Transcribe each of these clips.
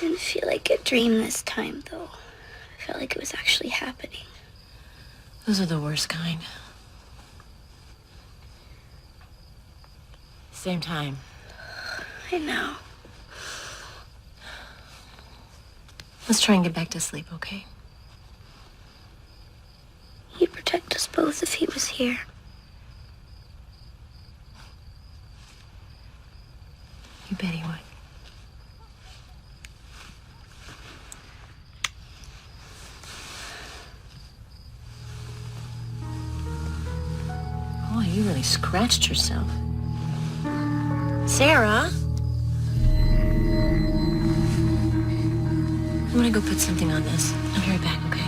Didn't feel like a dream this time, though. I felt like it was actually happening. Those are the worst kind. Same time. I know. Let's try and get back to sleep, okay? He'd protect us both if he was here. You bet he would. Oh, you really scratched yourself. Sarah? I'm gonna go put something on this. I'll be right back, okay?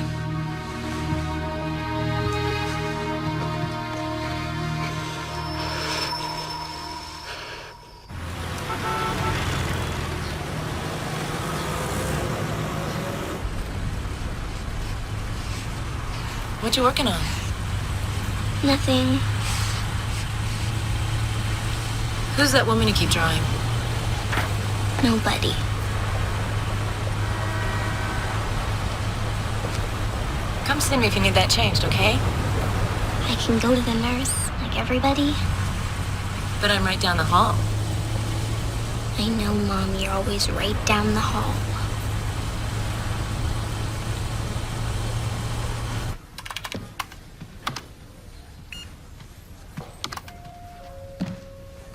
What you working on? Nothing. Who's that woman you keep drawing? Nobody. Come see me if you need that changed, okay? I can go to the nurse, like everybody. But I'm right down the hall. I know, Mom, you're always right down the hall.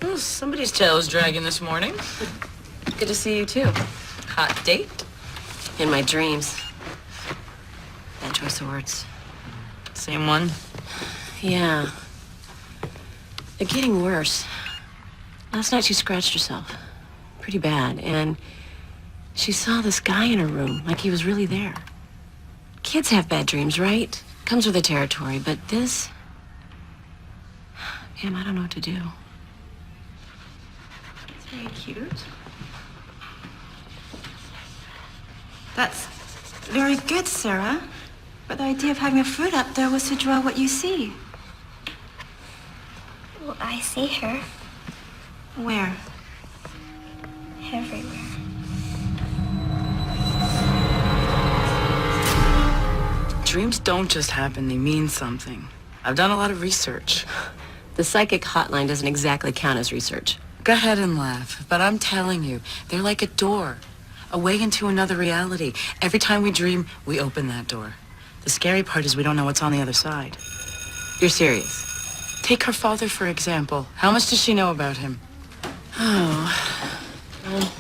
Oh, somebody's tail is dragging this morning. Good to see you, too. Hot date? In my dreams. Bad choice of words. Same one? Yeah. They're getting worse. Last night she scratched herself. Pretty bad. And she saw this guy in her room, like he was really there. Kids have bad dreams, right? Comes with the territory. But this... Pam, I don't know what to do. It's very cute. That's very good, Sarah. But the idea of having a fruit up there was to draw what you see. Well, I see her Where? everywhere. Dreams don't just happen, they mean something. I've done a lot of research. The psychic hotline doesn't exactly count as research. Go ahead and laugh, but I'm telling you, they're like a door, a way into another reality. Every time we dream, we open that door. The scary part is we don't know what's on the other side. You're serious? Take her father, for example. How much does she know about him? Oh. Well,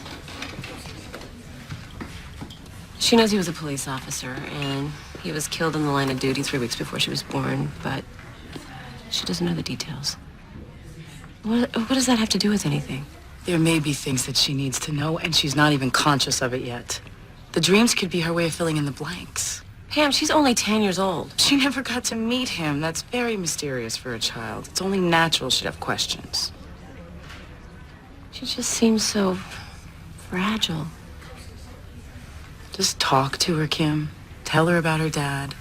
she knows he was a police officer, and he was killed in the line of duty 3 weeks before she was born, but she doesn't know the details. What does that have to do with anything? There may be things that she needs to know, and she's not even conscious of it yet. The dreams could be her way of filling in the blanks. Pam, she's only 10 years old. She never got to meet him. That's very mysterious for a child. It's only natural she'd have questions. She just seems so fragile. Just talk to her, Kim. Tell her about her dad.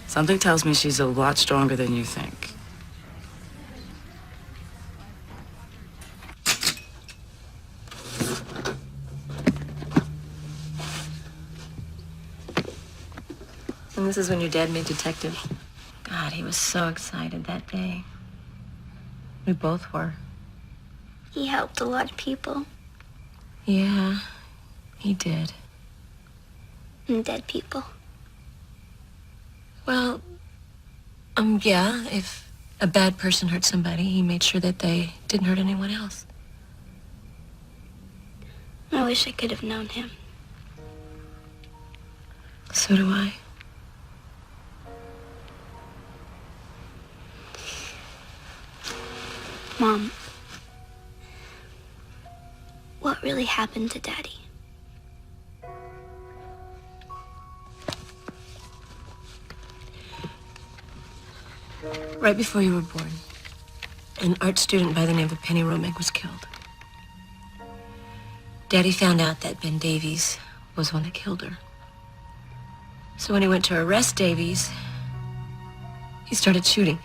Something tells me she's a lot stronger than you think. And this is when your dad made detective. God, he was so excited that day. We both were. He helped a lot of people. Yeah, he did. And dead people. Well, yeah, if a bad person hurt somebody, he made sure that they didn't hurt anyone else. I wish I could have known him. So do I. Mom, what really happened to Daddy? Right before you were born, an art student by the name of Penny Romick was killed. Daddy found out that Ben Davies was the one that killed her. So when he went to arrest Davies, he started shooting.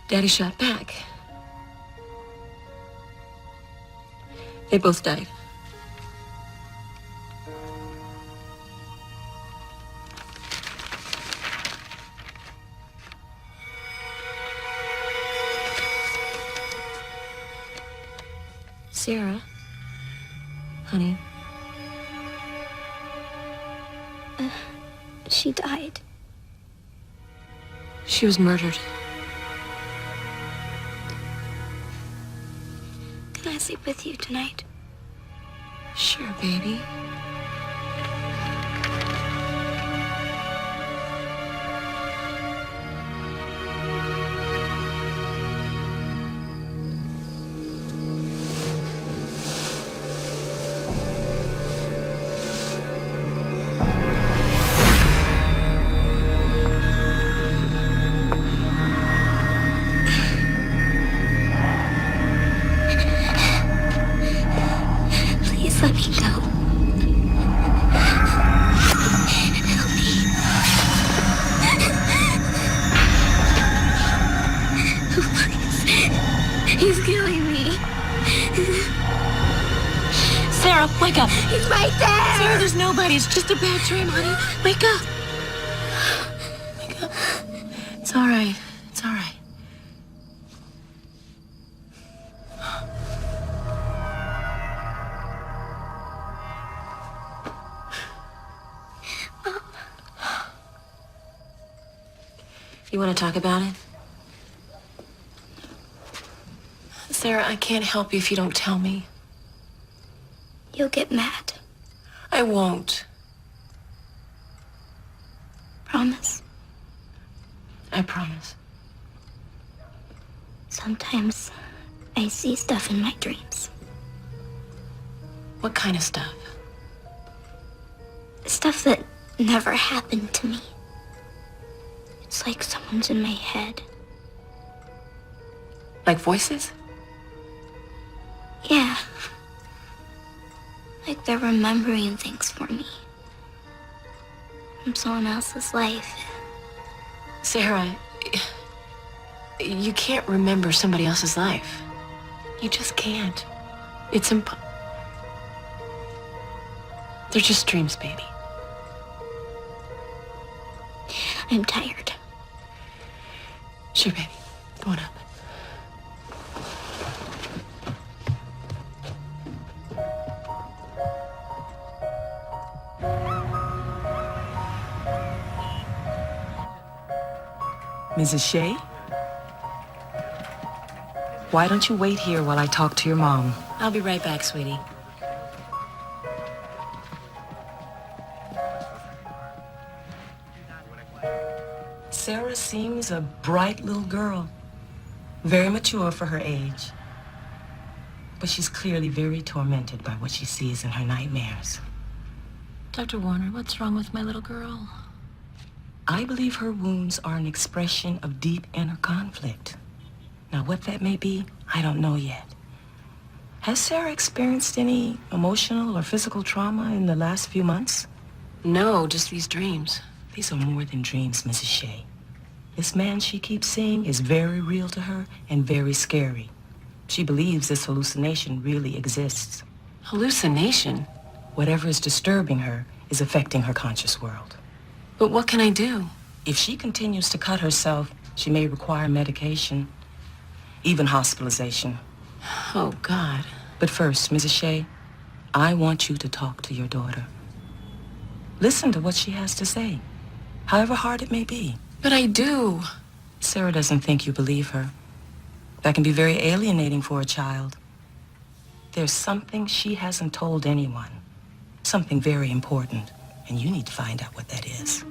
Daddy shot back. They both died. Sarah? Honey? She died. She was murdered. Can I sleep with you tonight? Sure, baby. Please let me go. Help me. Please. He's killing me. Sarah, wake up. He's right there. Sarah, there's nobody. It's just a bad dream, honey. Wake up. Wake up. It's all right. It's all right. You want to talk about it? Sarah, I can't help you if you don't tell me. You'll get mad. I won't. Promise. I promise. Sometimes I see stuff in my dreams. What kind of stuff? Stuff that never happened to me. It's like someone's in my head. Like voices? Yeah. Like they're remembering things for me. From someone else's life. Sarah, you can't remember somebody else's life. You just can't. It's They're just dreams, baby. I'm tired. Sure, baby. Go on up. Mrs. Shea? Why don't you wait here while I talk to your mom? I'll be right back, sweetie. Sarah seems a bright little girl. Very mature for her age. But she's clearly very tormented by what she sees in her nightmares. Dr. Warner, what's wrong with my little girl? I believe her wounds are an expression of deep inner conflict. Now, what that may be, I don't know yet. Has Sarah experienced any emotional or physical trauma in the last few months? No, just these dreams. These are more than dreams, Mrs. Shea. This man she keeps seeing is very real to her and very scary. She believes this hallucination really exists. Hallucination? Whatever is disturbing her is affecting her conscious world. But what can I do? If she continues to cut herself, she may require medication, even hospitalization. Oh, God. But first, Mrs. Shea, I want you to talk to your daughter. Listen to what she has to say, however hard it may be. But I do. Sarah doesn't think you believe her. That can be very alienating for a child. There's something she hasn't told anyone. Something very important. And you need to find out what that is.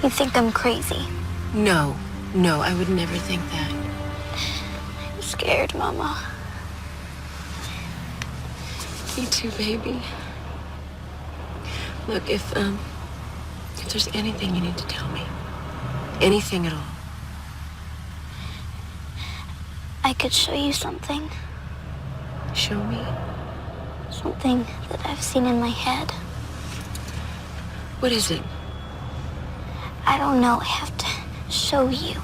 You think I'm crazy. No, I would never think that. I'm scared, Mama. Me too, baby. Look, if there's anything you need to tell me, anything at all. I could show you something. Show me. Something that I've seen in my head. What is it? I don't know. I have to show you.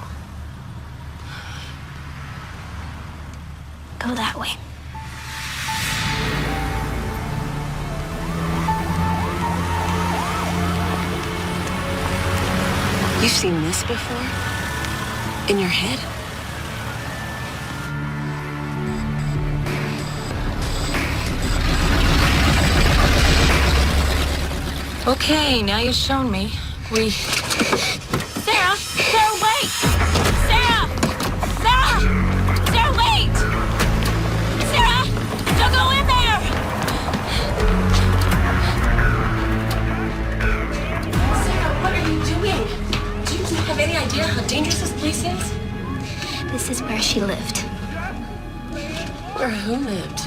Go that way. You've seen this before? In your head? Okay, now you've shown me. Sarah! Sarah, wait! Sarah! Sarah! Sarah, wait! Sarah! Don't go in there! Sarah, what are you doing? Do you have any idea how dangerous this place is? This is where she lived. Where who lived?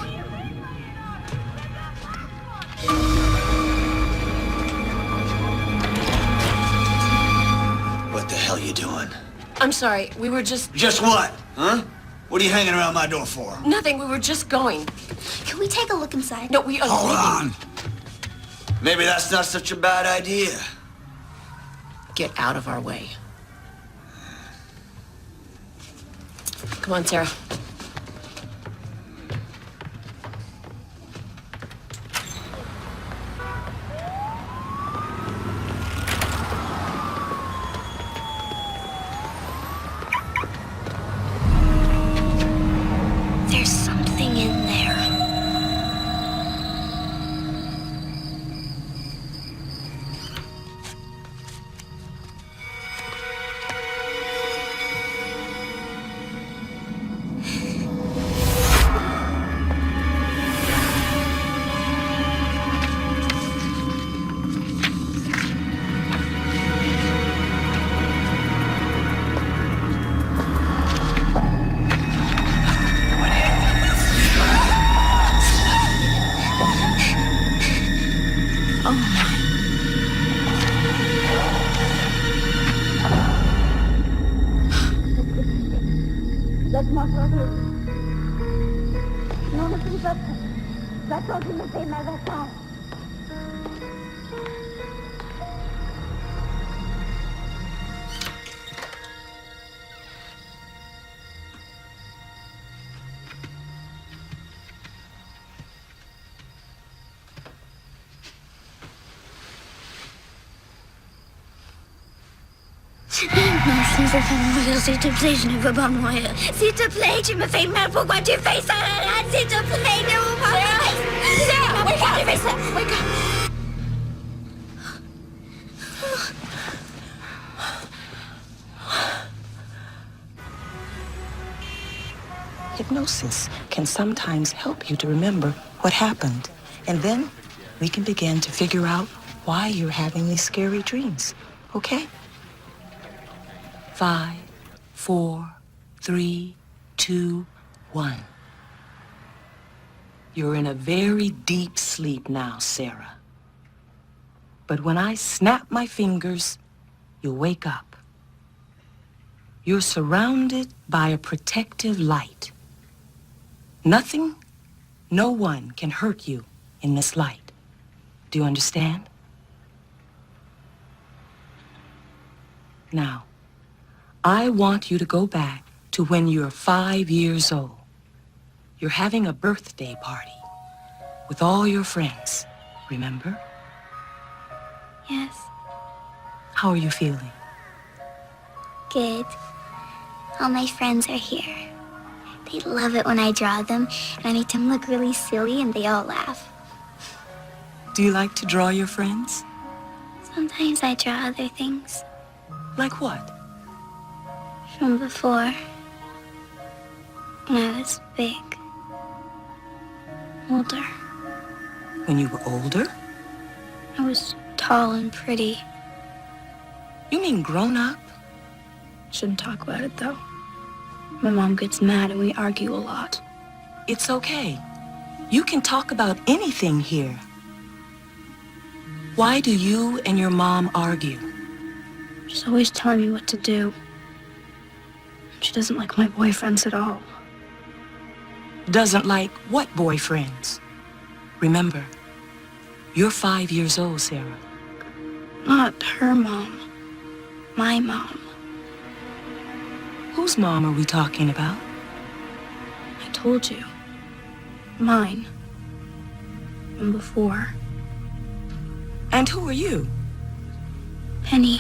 What the hell you doing? I'm sorry, we were just... Just what? Huh? What are you hanging around my door for? Nothing, we were just going. Can we take a look inside? No, we are Hold leaving. on. Maybe that's not such a bad idea. Get out of our way. Come on, Sarah. There's something in there. Merci de faire mourir, s'il te plaît, je ne veux pas mourir. S'il te plaît, tu me fais mal, pourquoi tu fais ça? S'il te plaît, ne veux pas mourir. Sarah, wake up! Tu fais ça? Wake up! Hypnosis can sometimes help you to remember what happened. And then we can begin to figure out why you're having these scary dreams. Okay? 5, 4, 3, 2, 1. You're in a very deep sleep now, Sarah. But when I snap my fingers, you'll wake up. You're surrounded by a protective light. Nothing, no one can hurt you in this light. Do you understand? Now, I want you to go back to when you're 5 years old. You're having a birthday party with all your friends, remember? Yes, How are you feeling? good. All my friends are here. They love it when I draw them, and I make them look really silly, and they all laugh. Do you like to draw your friends? Sometimes I draw other things Like what? from before, when I was big, older. When you were older? I was tall and pretty. You mean grown up? Shouldn't talk about it, though. My mom gets mad and we argue a lot. It's okay. You can talk about anything here. Why do you and your mom argue? She's always telling me what to do. She doesn't like my boyfriends at all. Doesn't like what boyfriends? Remember, you're 5 years old, Sarah. Not her mom. My mom. Whose mom are we talking about? I told you. Mine. From before. And who are you? Penny.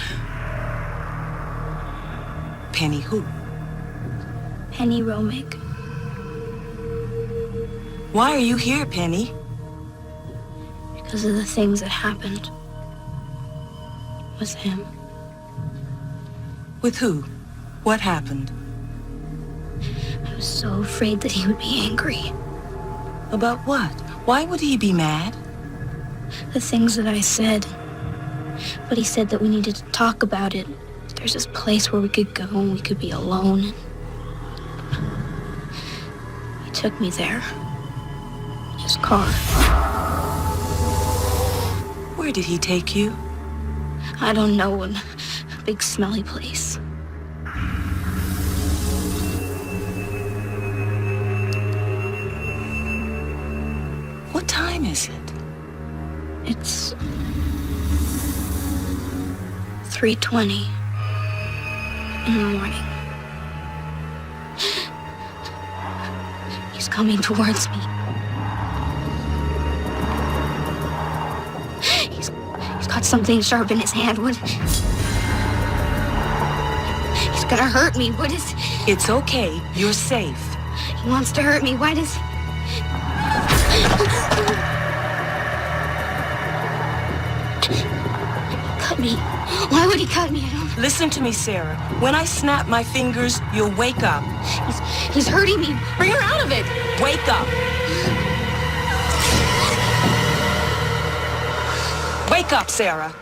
Penny who? Penny Romig. Why are you here, Penny? Because of the things that happened. With him. With who? What happened? I was so afraid that he would be angry. About what? Why would he be mad? The things that I said. But he said that we needed to talk about it. There's this place where we could go and we could be alone. He took me there. In his car. Where did he take you? I don't know, a big smelly place. What time is it? It's 3:20 in the morning. He's coming towards me. He's got something sharp in his hand. What? He's gonna hurt me. What is? It's okay. You're safe. He wants to hurt me. Why does? Cut me. Why would he cut me? I don't. Listen to me, Sarah. When I snap my fingers, you'll wake up. He's hurting me. Bring her out of it. Wake up. Wake up, Sarah.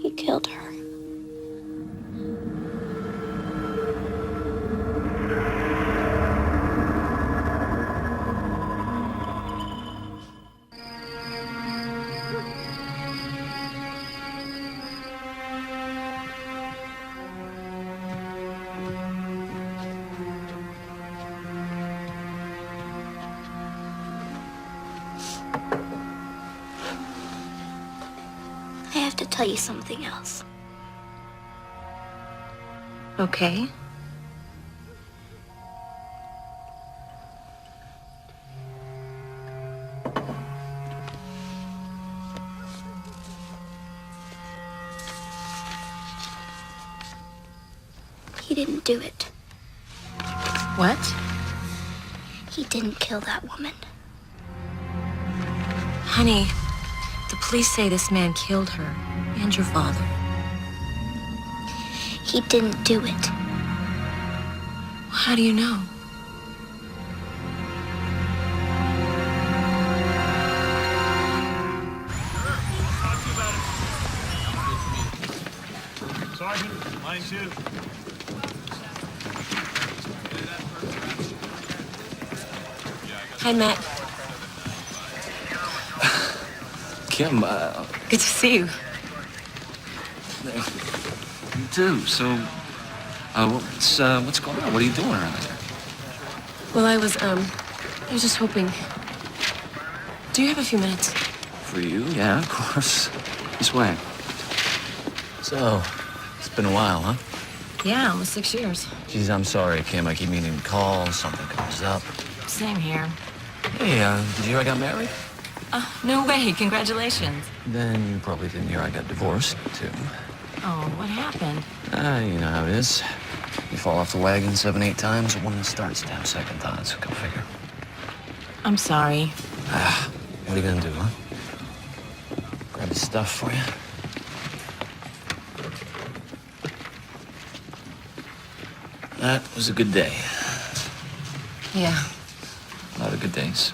He killed her. I have to tell you something else. Okay. He didn't do it. What? He didn't kill that woman. Honey, the police say this man killed her and your father. He didn't do it. How do you know? Sergeant, line 2. Hi, Matt. Kim, Good to see you. you too. So, what's going on? What are you doing around here? Well, I was just hoping. Do you have a few minutes? For you? Yeah, of course. This way. So, it's been a while, huh? Yeah, almost 6 years. Geez, I'm sorry, Kim. I keep meaning to call. Something comes up. Same here. Hey, did you hear I got married? No way. Congratulations. Then you probably didn't hear I got divorced, too. Oh, what happened? You know how it is. You fall off the wagon 7, 8 times, a woman starts to have second thoughts. Go figure. I'm sorry. What are you gonna do, huh? Grab the stuff for you? That was a good day. Yeah. A lot of good days.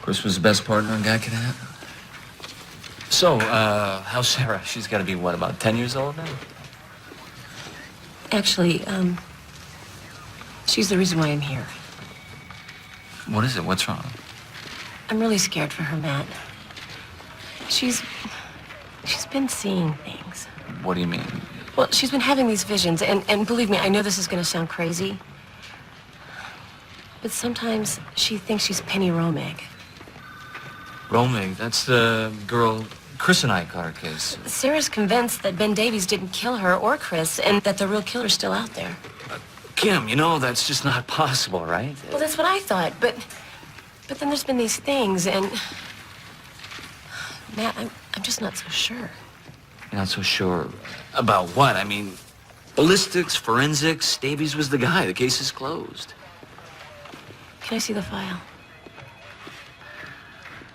Chris was the best partner a guy could have. So, how's Sarah? She's got to be, what, about 10 years old now? Actually, she's the reason why I'm here. What is it? What's wrong? I'm really scared for her, Matt. She's been seeing things. What do you mean? Well, she's been having these visions, and believe me, I know this is going to sound crazy. But sometimes she thinks she's Penny Romeg. Romig, that's the girl Chris and I caught her case. Sarah's convinced that Ben Davies didn't kill her or Chris, and that the real killer's still out there. Kim, you know that's just not possible, right? Well, that's what I thought, but then there's been these things, and Matt, I'm just not so sure. You're not so sure about what? I mean, ballistics, forensics, Davies was the guy. The case is closed. Can I see the file?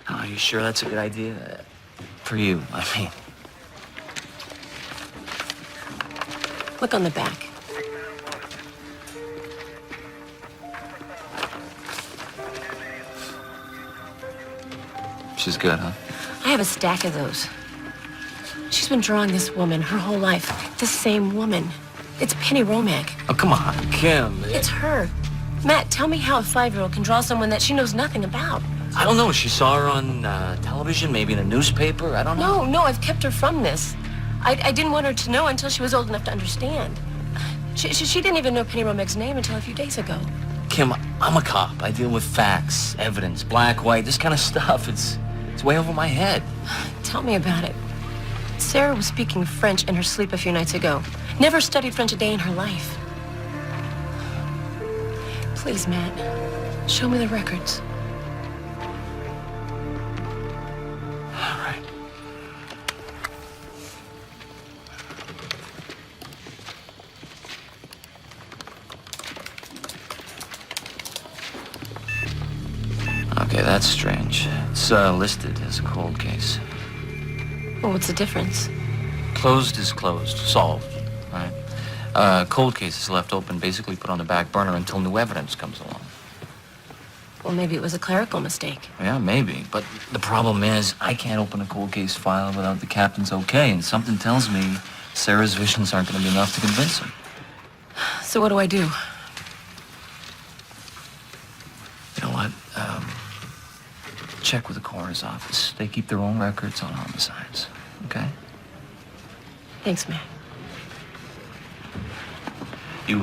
Are you sure that's a good idea? For you, I mean. Look on the back. She's good, huh? I have a stack of those. She's been drawing this woman her whole life. The same woman. It's Penny Romeg. Oh, come on, Kim. It's her. Matt, tell me how a 5-year-old can draw someone that she knows nothing about. I don't know. She saw her on television, maybe in a newspaper. I don't know. No, I've kept her from this. I didn't want her to know until she was old enough to understand. She didn't even know Penny Romeg's name until a few days ago. Kim, I'm a cop. I deal with facts, evidence, black, white, this kind of stuff. It's way over my head. Tell me about it. Sarah was speaking French in her sleep a few nights ago. Never studied French a day in her life. Please, Matt, show me the records. All right. Okay, that's strange. It's listed as a cold case. Well, what's the difference? Closed is closed. Solved. Right? Cold case is left open, basically put on the back burner until new evidence comes along. Well, maybe it was a clerical mistake. Yeah, maybe. But the problem is, I can't open a cold case file without the captain's okay, and something tells me Sarah's visions aren't going to be enough to convince him. So what do I do? You know what? Check with the coroner's office. They keep their own records on homicides. Okay? Thanks, Matt. You,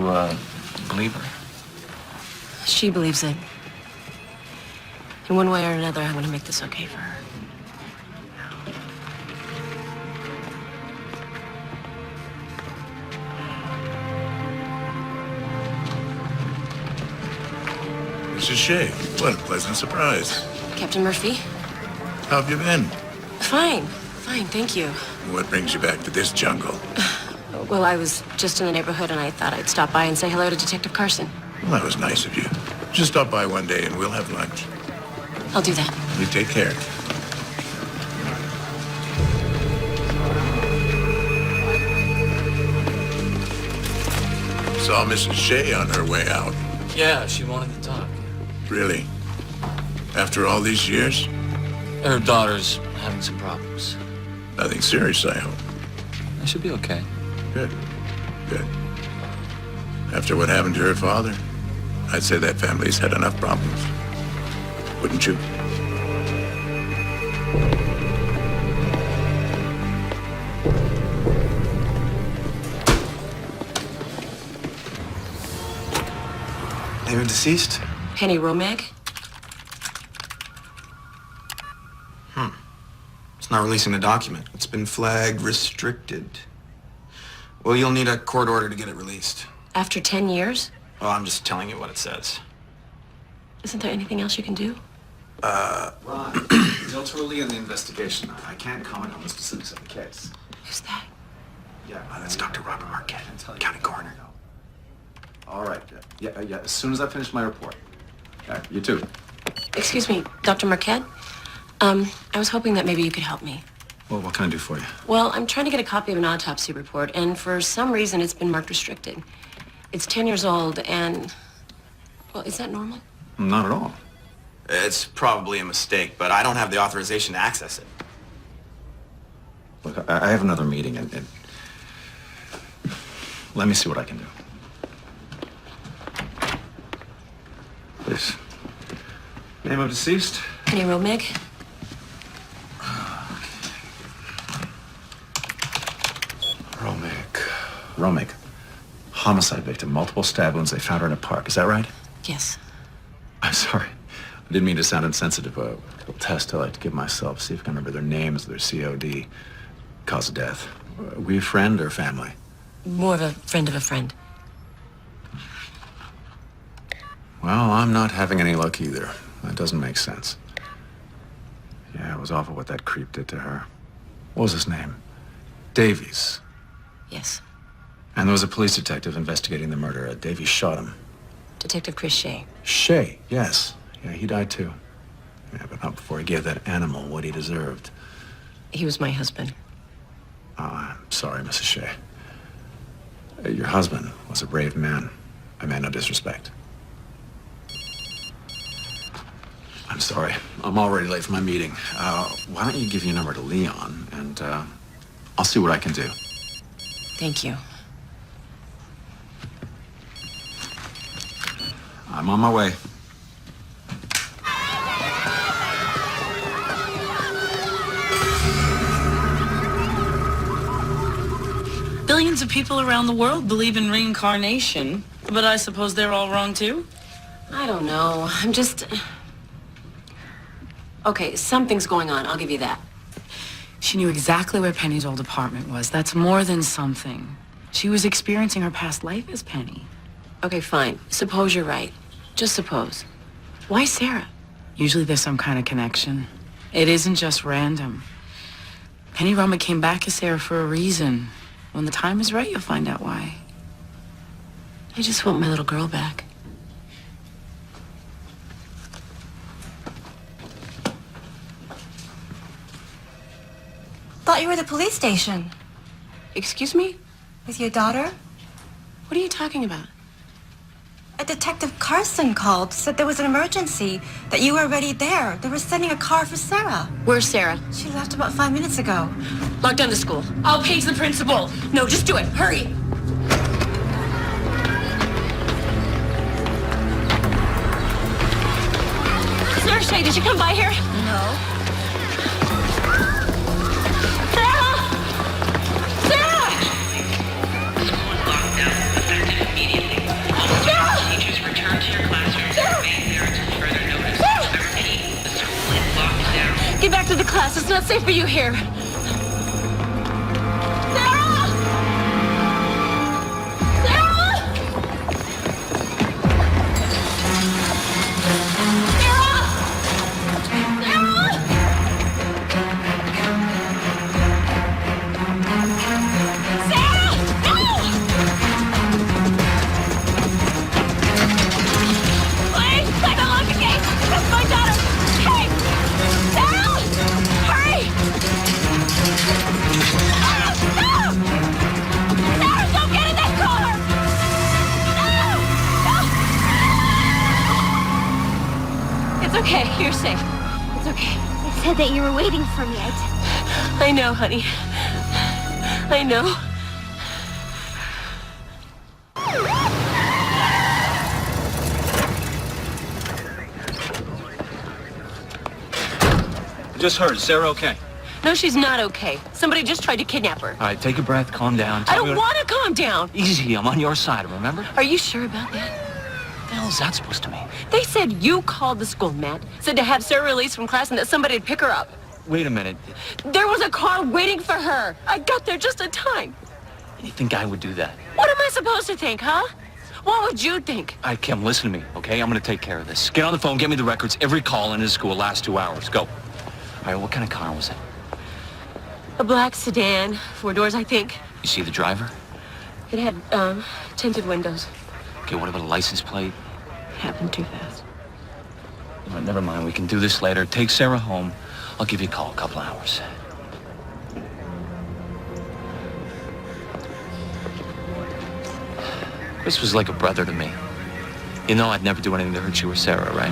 believe her? She believes it. In one way or another, I want to make this okay for her. Mrs. Shea, what a pleasant surprise. Captain Murphy? How have you been? Fine, thank you. What brings you back to this jungle? Well, I was just in the neighborhood and I thought I'd stop by and say hello to Detective Carson. Well, that was nice of you. Just stop by one day and we'll have lunch. I'll do that. You take care. Saw Mrs. Shea on her way out. Yeah, she wanted to talk. Really? After all these years? Her daughter's having some problems. Nothing serious, I hope. I should be okay. Good. Good. After what happened to her father, I'd say that family's had enough problems. Wouldn't you? Name of deceased? Penny Romeg? It's not releasing the document. It's been flagged restricted. Well, you'll need a court order to get it released. After 10 years? Well, I'm just telling you what it says. Isn't there anything else you can do? Ron, still too early in the investigation. I can't comment on the specifics of the case. Who's that? Yeah, That's Dr. Robert Marquette, county coroner. All right. Yeah. As soon as I finish my report. You too. Excuse me, Dr. Marquette? I was hoping that maybe you could help me. Well, what can I do for you? Well, I'm trying to get a copy of an autopsy report, and for some reason it's been marked restricted. It's 10 years old, and... Well, is that normal? Not at all. It's probably a mistake, but I don't have the authorization to access it. Look, I have another meeting, and let me see what I can do. Please. Name of deceased? Penny Romeg? Romig. Homicide victim, multiple stab wounds. They found her in a park. Is that right? Yes. I'm sorry. I didn't mean to sound insensitive. A little test I like to give myself, see if I can remember their names, their COD, cause of death. Are we a friend or family? More of a friend of a friend. Well, I'm not having any luck either. That doesn't make sense. Yeah, it was awful what that creep did to her. What was his name? Davies. Yes. And there was a police detective investigating the murder. Davies shot him. Detective Chris Shea. Shea, yes. Yeah, he died too. Yeah, but not before he gave that animal what he deserved. He was my husband. Oh, I'm sorry, Mrs. Shea. Your husband was a brave man. I meant no disrespect. I'm sorry. I'm already late for my meeting. Why don't you give your number to Leon, and I'll see what I can do. Thank you. I'm on my way. Billions of people around the world believe in reincarnation, but I suppose they're all wrong too? I don't know. I'm just... Okay, something's going on. I'll give you that. She knew exactly where Penny's old apartment was. That's more than something. She was experiencing her past life as Penny. Okay, fine. Suppose you're right. Just suppose. Why Sarah? Usually there's some kind of connection. It isn't just random. Penny Roma came back as Sarah for a reason. When the time is right, you'll find out why. I just want my little girl back. Thought you were at the police station. Excuse me? With your daughter? What are you talking about? A Detective Carson called, said there was an emergency, that you were already there. They were sending a car for Sarah. Where's Sarah? She left about 5 minutes ago. Log down to school. I'll page the principal. No, just do it. Hurry. Sarah Shea, did you come by here? No. Sarah! Sarah! Sarah! Teachers return to your classrooms and remain there until further notice. I repeat, the school is locked down. Get back to the class. It's not safe for you here. Sarah! Sarah! Okay, you're safe. It's okay. They said that you were waiting for me. I know, honey. I know. Just heard. Is Sarah okay? No, she's not okay. Somebody just tried to kidnap her. All right, take a breath, calm down. I don't want to calm down. Easy, I'm on your side, remember? Are you sure about that? What the hell is that supposed to mean? They said you called the school, Matt. Said to have Sarah released from class and that somebody would pick her up. Wait a minute. There was a car waiting for her. I got there just in time. You think I would do that? What am I supposed to think, huh? What would you think? All right, Kim, listen to me, okay? I'm gonna take care of this. Get on the phone, get me the records, every call in his school last 2 hours. Go. All right, what kind of car was it? A black sedan, 4 doors, I think. You see the driver? It had, tinted windows. Okay, what about a license plate? It happened too fast. All right, never mind, we can do this later. Take Sarah home. I'll give you a call in a couple hours. Chris was like a brother to me. You know I'd never do anything to hurt you or Sarah, right?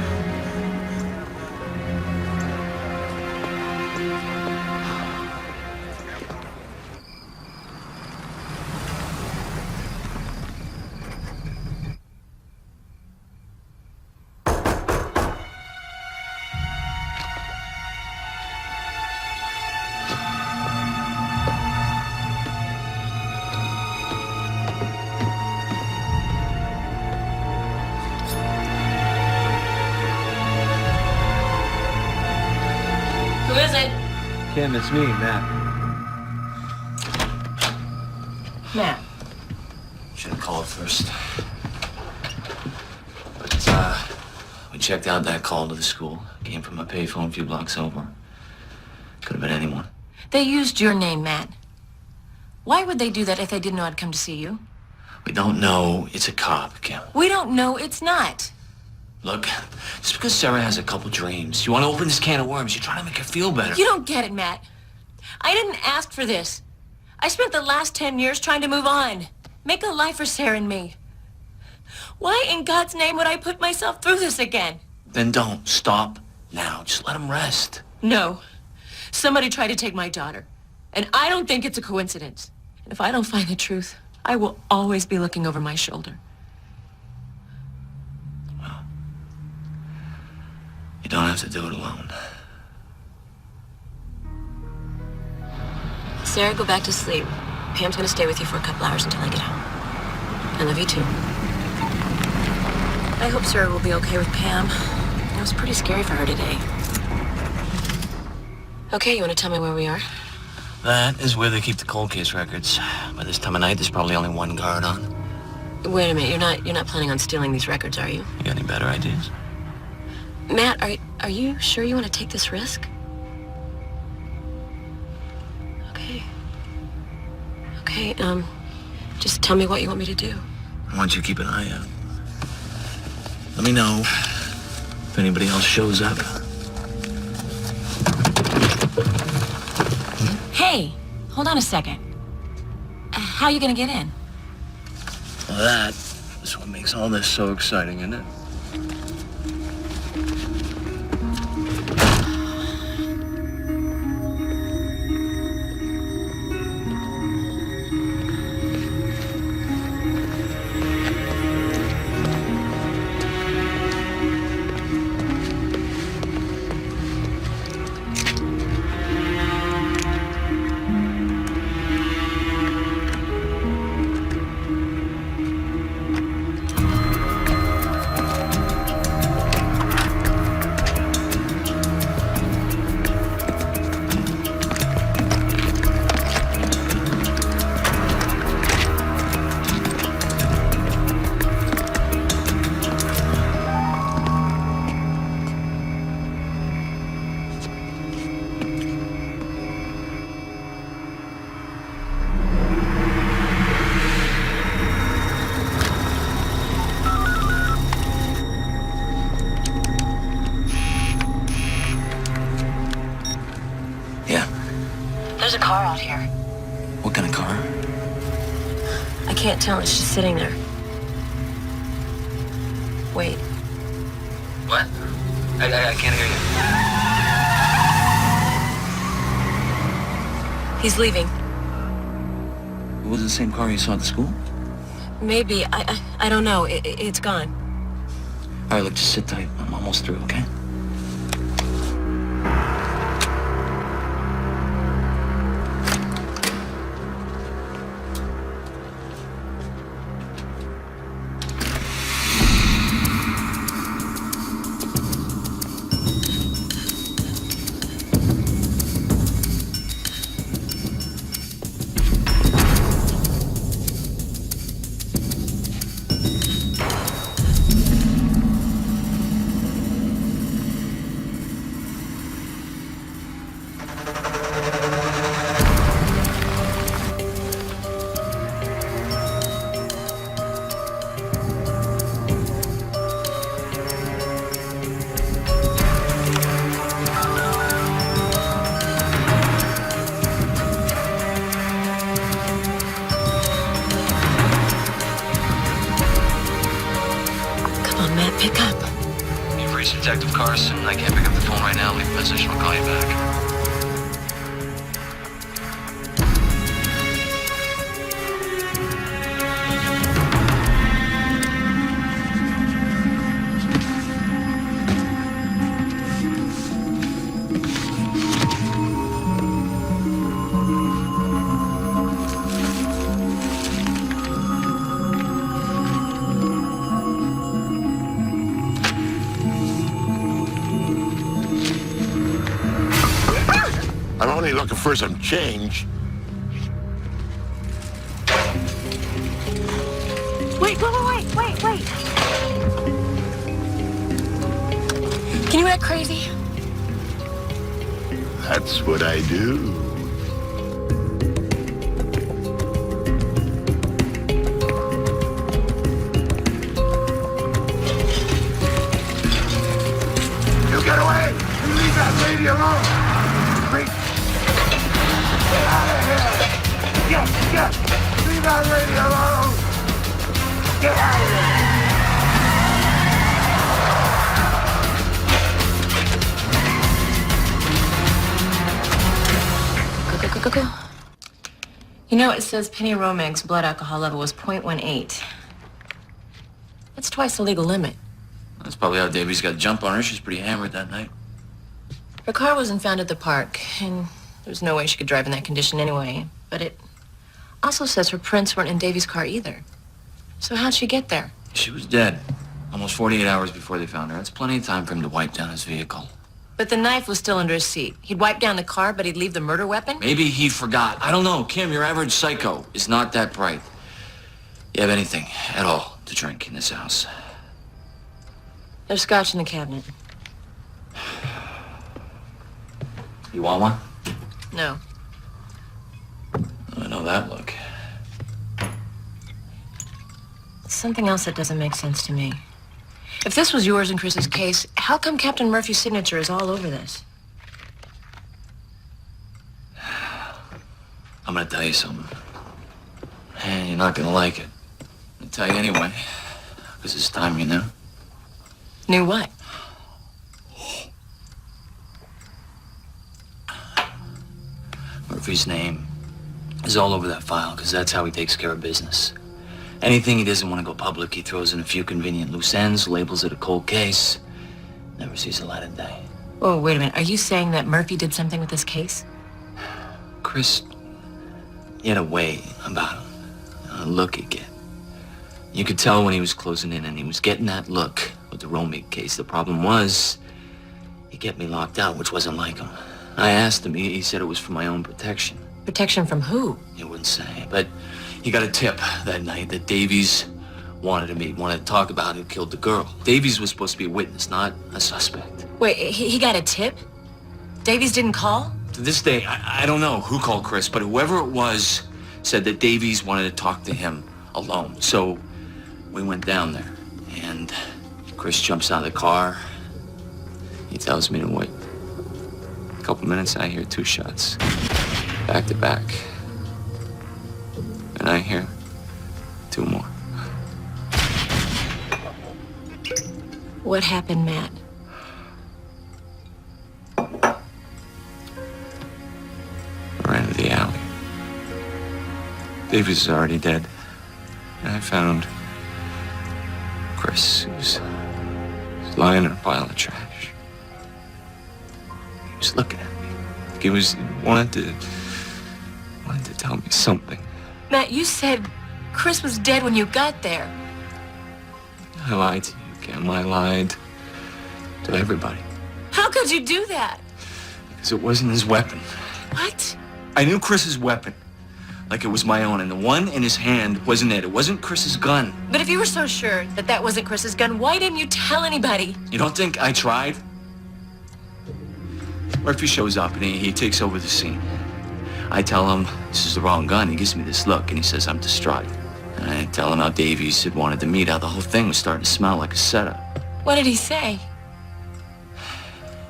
is it? Kim, it's me, Matt. Matt. Should have called first. But, we checked out that call to the school. Came from a payphone a few blocks over. Could have been anyone. They used your name, Matt. Why would they do that if they didn't know I'd come to see you? We don't know it's a cop, Kim. We don't know it's not. Look, just because Sarah has a couple dreams, you want to open this can of worms, you're trying to make her feel better. You don't get it, Matt. I didn't ask for this. I spent the last 10 years trying to move on. Make a life for Sarah and me. Why in God's name would I put myself through this again? Then don't. Stop now. Just let him rest. No. Somebody tried to take my daughter. And I don't think it's a coincidence. And if I don't find the truth, I will always be looking over my shoulder. Well, you don't have to do it alone. Sarah, go back to sleep. Pam's gonna stay with you for a couple hours until I get home. I love you too. I hope Sarah will be okay with Pam. It was pretty scary for her today. Okay, you want to tell me where we are? That is where they keep the cold case records. By this time of night, there's probably only one guard on. Wait a minute, you're not planning on stealing these records, are you? You got any better ideas? Matt, are you sure you want to take this risk? Okay, just tell me what you want me to do. I want you to keep an eye out. Let me know if anybody else shows up. Hey, hold on a second. How are you gonna get in? Well, that is what makes all this so exciting, isn't it? There's a car out here. What kind of car? I can't tell. It's just sitting there. Wait. What? I can't hear you. He's leaving. Was it the same car you saw at the school? Maybe. I don't know. It's gone. All right, look, just sit tight. I'm almost through, okay? Pick up. You've reached Detective Carson. I can't pick up the phone right now. Leave a message and I'll call you back. really looking for some change. Wait. Can you act crazy? That's what I do. You get away! You leave that lady alone! Freak! Get out of here! Get! Leave that lady alone! Get out of here! Go. You know, it says Penny Romag's blood alcohol level was 0.18. That's twice the legal limit. That's probably how Davies got a jump on her. She's pretty hammered that night. Her car wasn't found at the park, and there's no way she could drive in that condition anyway. But it also says her prints weren't in Davies' car either. So how'd she get there? She was dead. Almost 48 hours before they found her. That's plenty of time for him to wipe down his vehicle. But the knife was still under his seat. He'd wipe down the car, but he'd leave the murder weapon? Maybe he forgot. I don't know. Kim, your average psycho is not that bright. You have anything at all to drink in this house? There's scotch in the cabinet. You want one? No. I know that look. Something else that doesn't make sense to me. If this was yours and Chris's case, how come Captain Murphy's signature is all over this? I'm gonna tell you something. And you're not gonna like it. I'll tell you anyway. Because it's time you knew. Knew what? Murphy's name is all over that file, because that's how he takes care of business. Anything he doesn't want to go public, he throws in a few convenient loose ends, labels it a cold case, never sees the light of day. Oh, wait a minute. Are you saying that Murphy did something with this case? Chris, he had a way about him, a look he'd get. You could tell when he was closing in, and he was getting that look with the Romig case. The problem was, he'd get me locked out, which wasn't like him. I asked him, he said it was for my own protection. Protection from who? He wouldn't say, but he got a tip that night that Davies wanted to meet, wanted to talk about who killed the girl. Davies was supposed to be a witness, not a suspect. Wait, he got a tip? Davies didn't call? To this day, I don't know who called Chris, but whoever it was said that Davies wanted to talk to him alone. So we went down there, and Chris jumps out of the car. He tells me to wait. A couple minutes, I hear 2 shots, back to back. And I hear 2 more. What happened, Matt? I ran into the alley. Davies is already dead. And I found Chris, who was lying in a pile of trash. He was looking at me. He wanted to tell me something. Matt, you said Chris was dead when you got there. I lied to you, Kim. I lied to everybody. How could you do that? Because it wasn't his weapon. What? I knew Chris's weapon, like it was my own, and the one in his hand wasn't it. It wasn't Chris's gun. But if you were so sure that that wasn't Chris's gun, why didn't you tell anybody? You don't think I tried? Murphy shows up and he takes over the scene. I tell him this is the wrong gun. He gives me this look and he says I'm distraught. And I tell him how Davies had wanted to meet, how the whole thing was starting to smell like a setup. What did he say?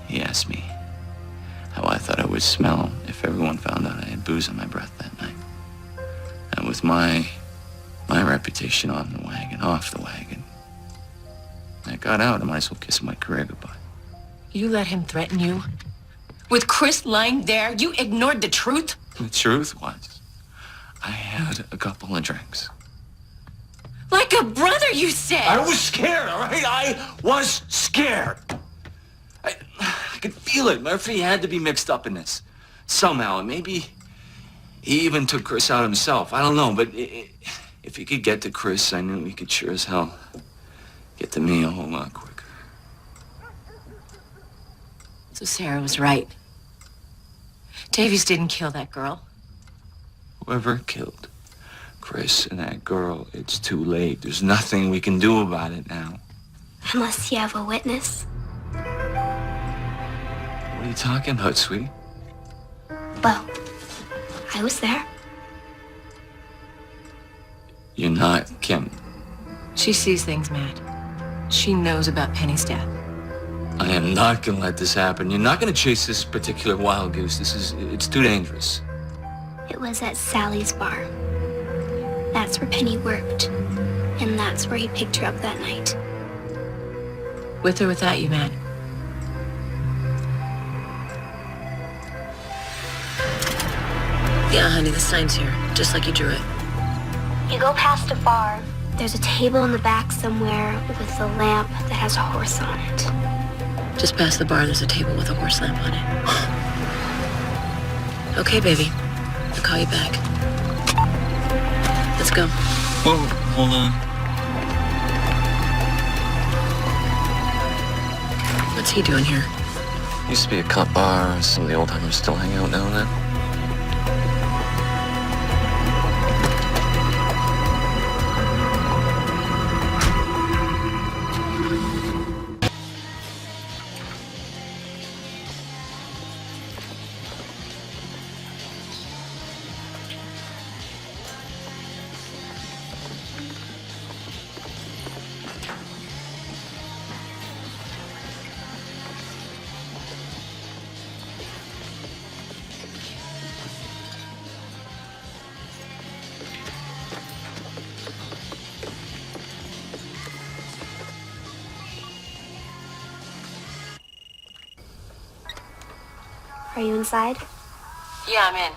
He asked me how I thought I would smell if everyone found out I had booze on my breath that night. And with my reputation on the wagon, off the wagon, I got out. I might as well kiss my career goodbye. You let him threaten you? With Chris lying there, you ignored the truth? The truth was, I had a couple of drinks. Like a brother, you said! I was scared, all right? I was scared. I could feel it. Murphy had to be mixed up in this. Somehow, and maybe he even took Chris out himself. I don't know, but if he could get to Chris, I knew he could sure as hell get to me a whole lot quicker. So Sarah was right. Davies didn't kill that girl. Whoever killed Chris and that girl, it's too late. There's nothing we can do about it now. Unless you have a witness. What are you talking about, sweetie? Well, I was there. You're not Kim. She sees things, Matt. She knows about Penny's death. I am not gonna let this happen. You're not gonna chase this particular wild goose. It's too dangerous. It was at Sally's bar. That's where Penny worked. And that's where he picked her up that night. With or without you, Matt. Yeah, honey, the sign's here, just like you drew it. You go past a bar. There's a table in the back somewhere with a lamp that has a horse on it. Just past the bar, there's a table with a horse lamp on it. Okay, baby. I'll call you back. Let's go. Whoa, hold on. What's he doing here? Used to be a cut bar. Some of the old timers still hang out now and then. Are you inside? Yeah, I'm in.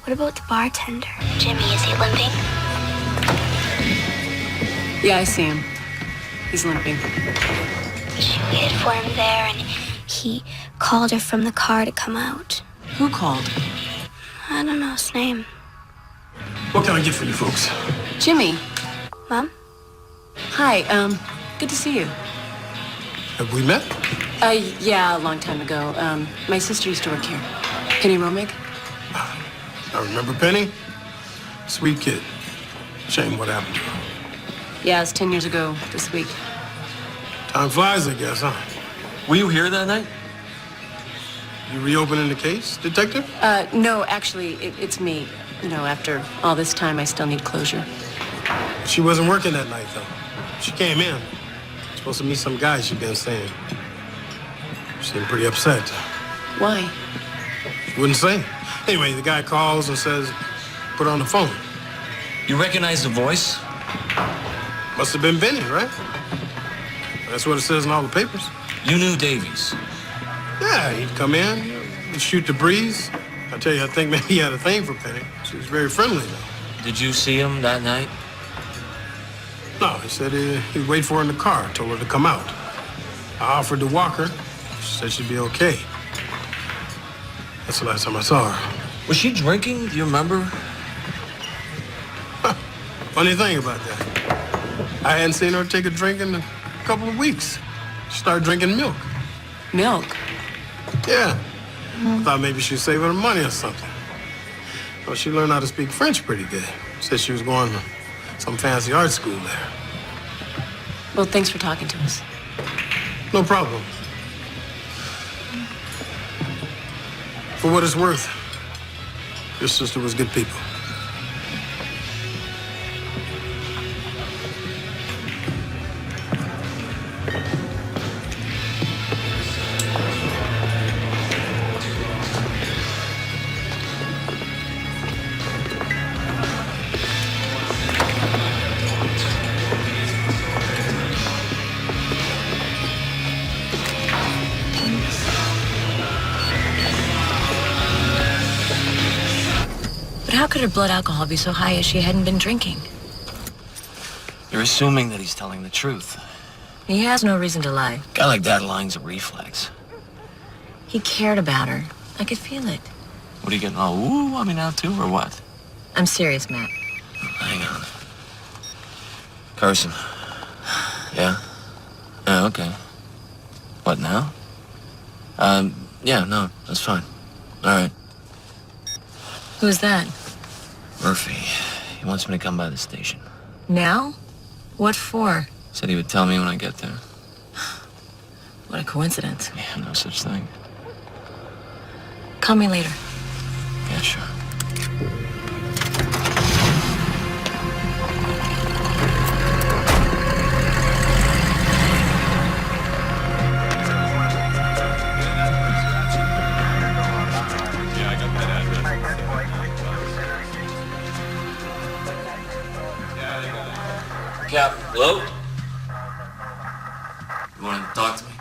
What about the bartender? Jimmy, is he limping? Yeah, I see him. He's limping. She waited for him there and he called her from the car to come out. Who called? I don't know his name. What can I get for you folks? Jimmy. Mom? Hi, good to see you. Have we met? Yeah, a long time ago. My sister used to work here. Penny Romig? I remember Penny. Sweet kid. Shame what happened to her. Yeah, it's 10 years ago this week. Time flies, I guess, huh? Were you here that night? You reopening the case, detective? No, actually, it's me. You know, after all this time, I still need closure. She wasn't working that night, though. She came in. Supposed to meet some guy she'd been seeing. She seemed pretty upset. Why? She wouldn't say. Anyway, the guy calls and says, put her on the phone. You recognize the voice? Must have been Benny, right? That's what it says in all the papers. You knew Davies. Yeah, he'd come in, he'd shoot the breeze. I tell you, I think maybe he had a thing for Penny. She was very friendly, though. Did you see him that night? No, he said he'd wait for her in the car, told her to come out. I offered to walk her. She said she'd be okay. That's the last time I saw her. Was she drinking? Do you remember? Funny thing about that. I hadn't seen her take a drink in a couple of weeks. She started drinking milk. Milk? Yeah. I thought maybe she'd save her money or something. Well, she learned how to speak French pretty good. Said she was going to some fancy art school there. Well, thanks for talking to us. No problem. For what it's worth, your sister was good people. But how could her blood alcohol be so high if she hadn't been drinking? You're assuming that he's telling the truth. He has no reason to lie. A guy like that lying's a reflex. He cared about her. I could feel it. What are you getting all ooh on me now too, or what? I'm serious, Matt. Hang on. Carson. Yeah? Yeah, okay. What now? Yeah, no, that's fine. All right. Who's that? Murphy. He wants me to come by the station. Now? What for? Said he would tell me when I get there. What a coincidence. Yeah, no such thing. Call me later. Yeah, sure. Cap, hello? You want to talk to me?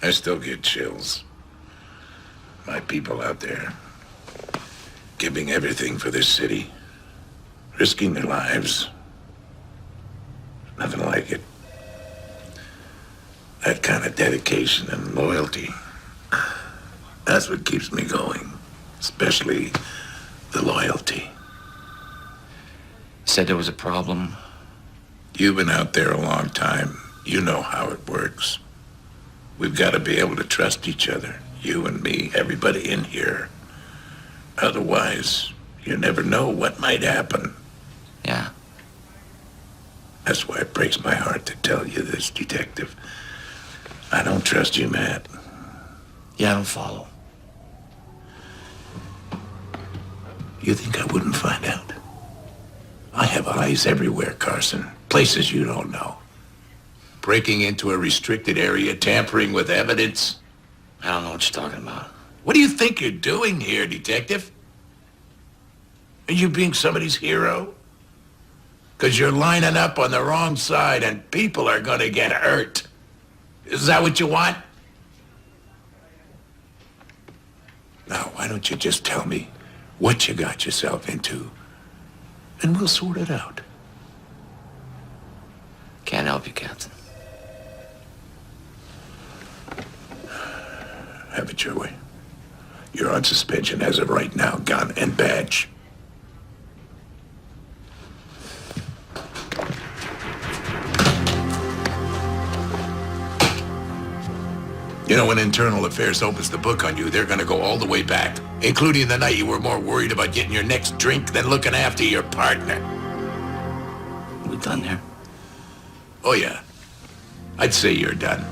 I still get chills. My people out there, giving everything for this city, risking their lives. Nothing like it. That kind of dedication and loyalty, that's what keeps me going. Especially the loyalty. Said there was a problem. You've been out there a long time. You know how it works. We've got to be able to trust each other. You and me, everybody in here. Otherwise, you never know what might happen. Yeah. That's why it breaks my heart to tell you this, Detective. I don't trust you, Matt. Yeah, I don't follow. You think I wouldn't find out? I have eyes everywhere, Carson. Places you don't know. Breaking into a restricted area, tampering with evidence. I don't know what you're talking about. What do you think you're doing here, Detective? Are you being somebody's hero? Because you're lining up on the wrong side and people are going to get hurt. Is that what you want? Now, why don't you just tell me what you got yourself into, and we'll sort it out. Can't help you, Captain. Have it your way. You're on suspension as of right now, gun and badge. You know, when Internal Affairs opens the book on you, they're gonna go all the way back, including the night you were more worried about getting your next drink than looking after your partner. We done there? Oh, yeah. I'd say you're done.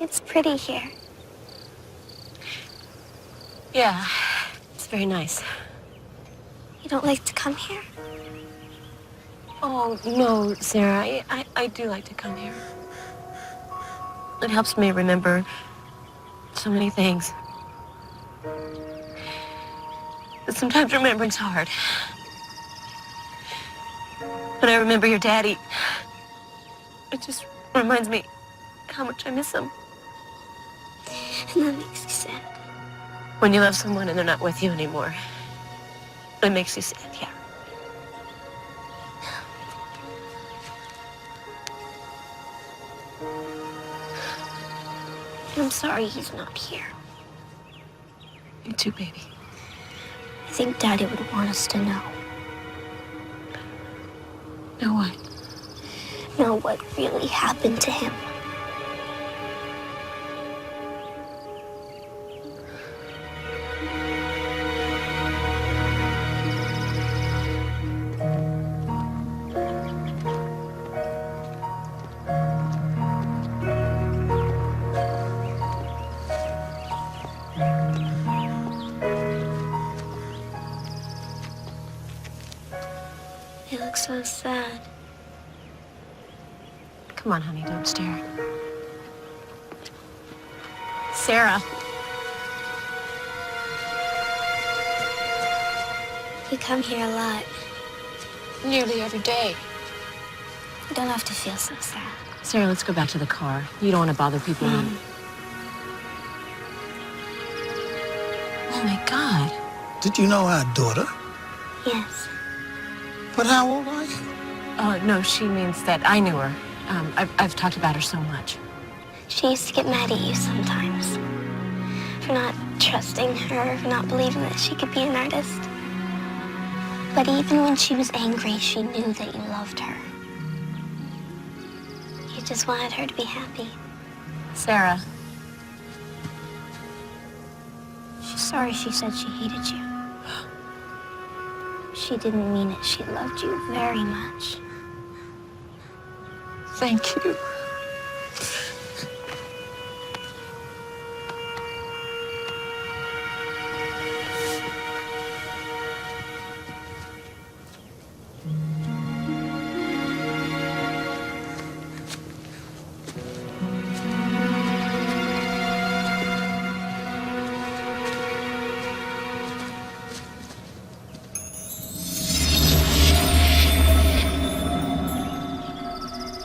It's pretty here. Yeah, it's very nice. You don't like to come here? Oh, no, Sarah, I do like to come here. It helps me remember so many things. But sometimes remembering's hard. When I remember your daddy, it just reminds me how much I miss him. And that makes you sad. When you love someone and they're not with you anymore, it makes you sad, yeah. I'm sorry he's not here. Me too, baby. I think Daddy would want us to know. Know what? Know what really happened to him. He looks so sad. Come on, honey, don't stare. Sarah. You come here a lot. Nearly every day. You don't have to feel so sad. Sarah, let's go back to the car. You don't want to bother people. Oh, my God. Did you know our daughter? Yes. But how old are you? Oh, no, she means that I knew her. I've talked about her so much. She used to get mad at you sometimes for not trusting her, for not believing that she could be an artist. But even when she was angry, she knew that you loved her. You just wanted her to be happy. Sarah. She's sorry she said she hated you. She didn't mean it. She loved you very much. Thank you.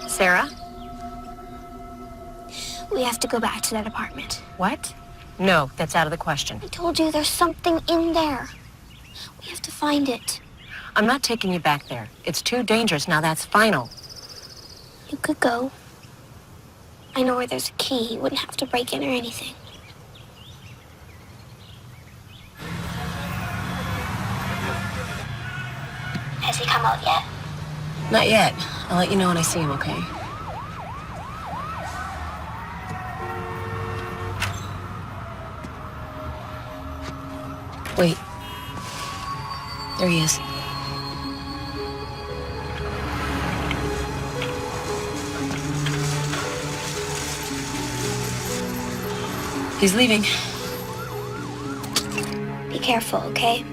Sarah? We have to go back to that apartment. What? No, that's out of the question. I told you there's something in there. We have to find it. I'm not taking you back there. It's too dangerous. Now that's final. You could go. I know where there's a key. You wouldn't have to break in or anything. Has he come out yet? Not yet. I'll let you know when I see him, okay? Wait. There he is. He's leaving. Be careful, okay?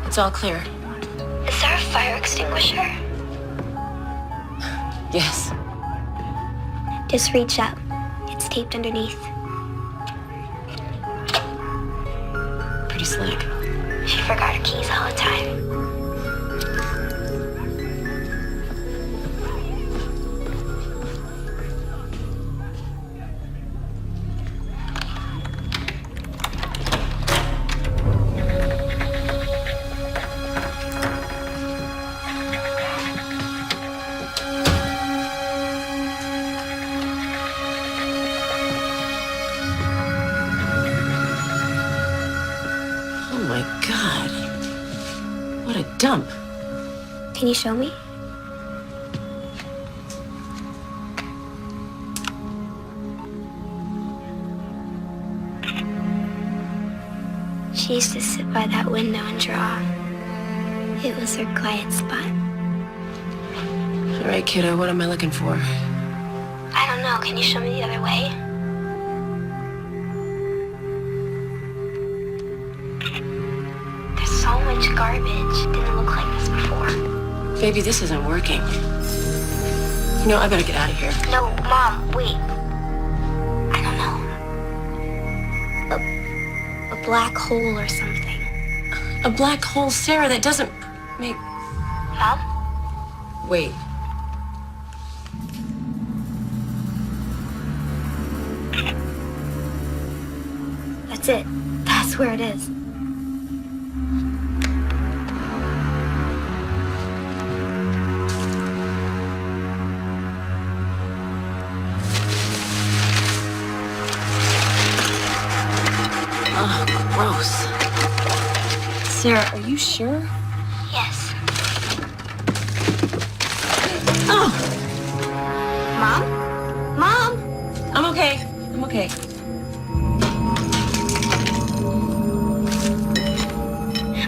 It's all clear. Is there a fire extinguisher? Yes. Just reach up. It's taped underneath. Pretty slick. She forgot her keys all the time. Oh my God. What a dump. Can you show me? She used to sit by that window and draw. It was her quiet spot. All right, kiddo, what am I looking for? I don't know. Can you show me the other way? There's so much garbage. It didn't look like this before. Baby, this isn't working. You know, I better get out of here. No, Mom, wait. I don't know. A black hole or something. A black hole, Sarah, that doesn't make... Mom? Wait. That's it. That's where it is. Oh, gross. Sarah, are you sure? Yes. Oh! Mom? Mom? I'm okay. I'm okay.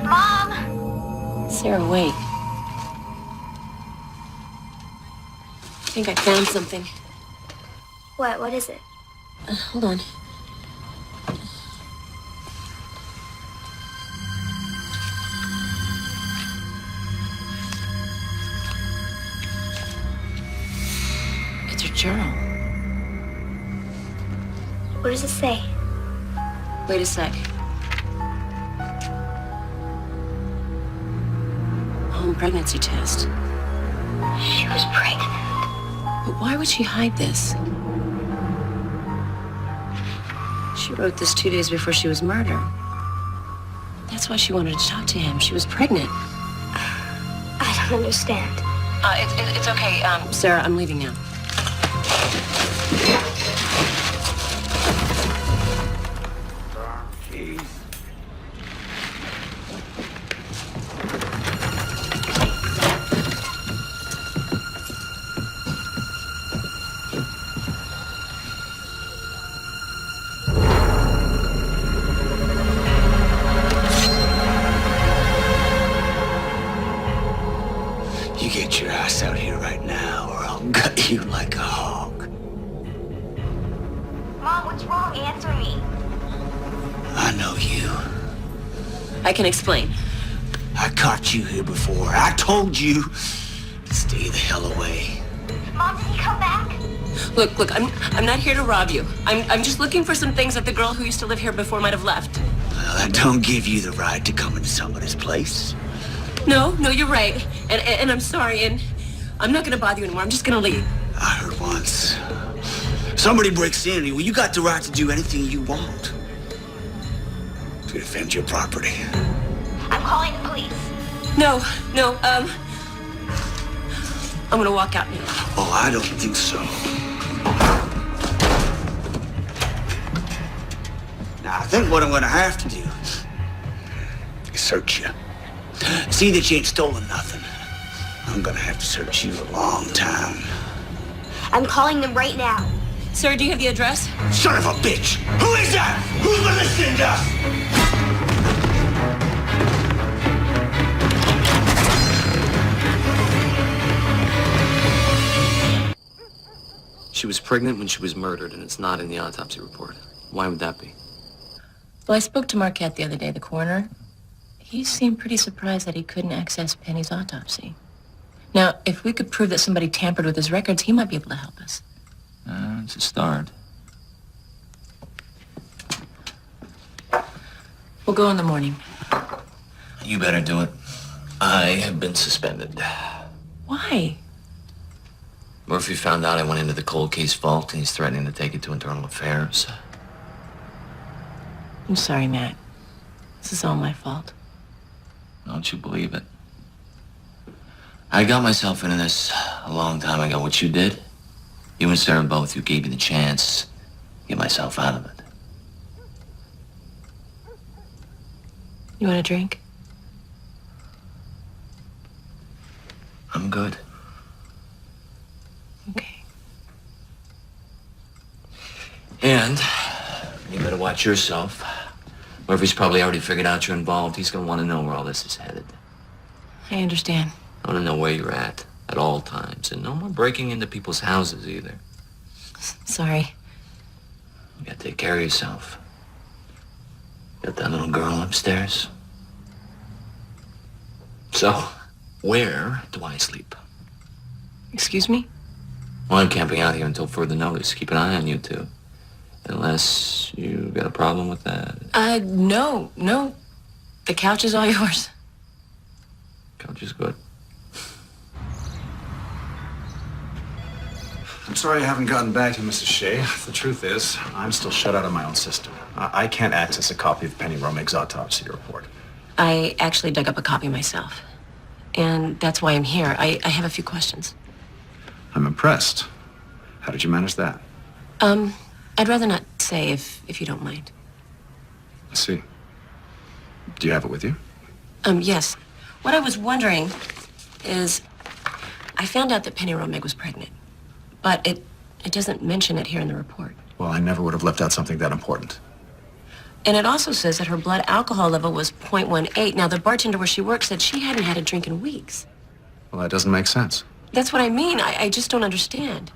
Mom! Sarah, wait. I think I found something. What? What is it? Hold on. It's her journal. What does it say? Wait a sec. Home pregnancy test. She was pregnant. But why would she hide this? She wrote this 2 days before she was murdered. That's why she wanted to talk to him. She was pregnant. I don't understand. It's okay. Sarah, I'm leaving now. You get your ass out here right now, or I'll gut you like a hog. Mom, what's wrong? Answer me. I know you. I can explain. I caught you here before. I told you to stay the hell away. Mom, did he come back? Look, I'm not here to rob you. I'm just looking for some things that the girl who used to live here before might have left. Well, that don't give you the right to come into somebody's place. No, you're right. And I'm sorry, and I'm not gonna bother you anymore. I'm just gonna leave. I heard once. Somebody breaks in, well, you got the right to do anything you want to defend your property. I'm calling the police. No, I'm gonna walk out now. Oh, I don't think so. Now, I think what I'm gonna have to do is search you. See that you ain't stolen nothing. I'm gonna have to search you a long time. I'm calling them right now. Sir, do you have the address? Son of a bitch! Who is that? Who's been listening to us? She was pregnant when she was murdered, and it's not in the autopsy report. Why would that be? Well, I spoke to Marquette the other day, the coroner. He seemed pretty surprised that he couldn't access Penny's autopsy. Now, if we could prove that somebody tampered with his records, he might be able to help us. It's a start. We'll go in the morning. You better do it. I have been suspended. Why? Murphy found out I went into the cold case vault, and he's threatening to take it to Internal Affairs. I'm sorry, Matt. This is all my fault. Don't you believe it? I got myself into this a long time ago. What you did, you and Sarah both, you gave me the chance to get myself out of it. You want a drink? I'm good. Okay. And you better watch yourself. Murphy's probably already figured out you're involved. He's gonna want to know where all this is headed. I understand. I want to know where you're at all times. And no more breaking into people's houses either. Sorry. You gotta take care of yourself. Got that little girl upstairs? So, where do I sleep? Excuse me? Well, I'm camping out here until further notice. Keep an eye on you two. Unless you got a problem with that. No. The couch is all yours. Couch is good. I'm sorry I haven't gotten back to you, Mrs. Shea. The truth is, I'm still shut out of my own system. I can't access a copy of Penny Romig's autopsy report. I actually dug up a copy myself. And that's why I'm here. I have a few questions. I'm impressed. How did you manage that? I'd rather not say if you don't mind. I see. Do you have it with you? Yes. What I was wondering is, I found out that Penny Romig was pregnant, but it doesn't mention it here in the report. Well, I never would have left out something that important. And it also says that her blood alcohol level was 0.18. Now, the bartender where she works said she hadn't had a drink in weeks. Well, that doesn't make sense. That's what I mean. I just don't understand.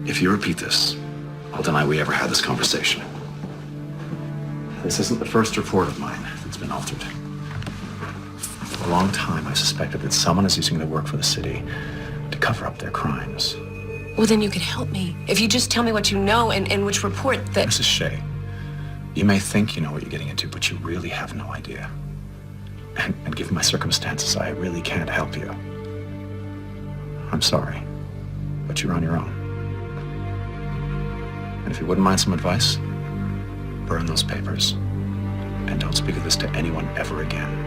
If you repeat this, I'll deny we ever had this conversation. This isn't the first report of mine that's been altered. For a long time, I suspected that someone is using their work for the city to cover up their crimes. Well, then you could help me. If you just tell me what you know and which report that... Mrs. Shea, You may think you know what you're getting into, but you really have no idea. And given my circumstances, I really can't help you. I'm sorry, but you're on your own. And if you wouldn't mind some advice, burn those papers. And don't speak of this to anyone ever again.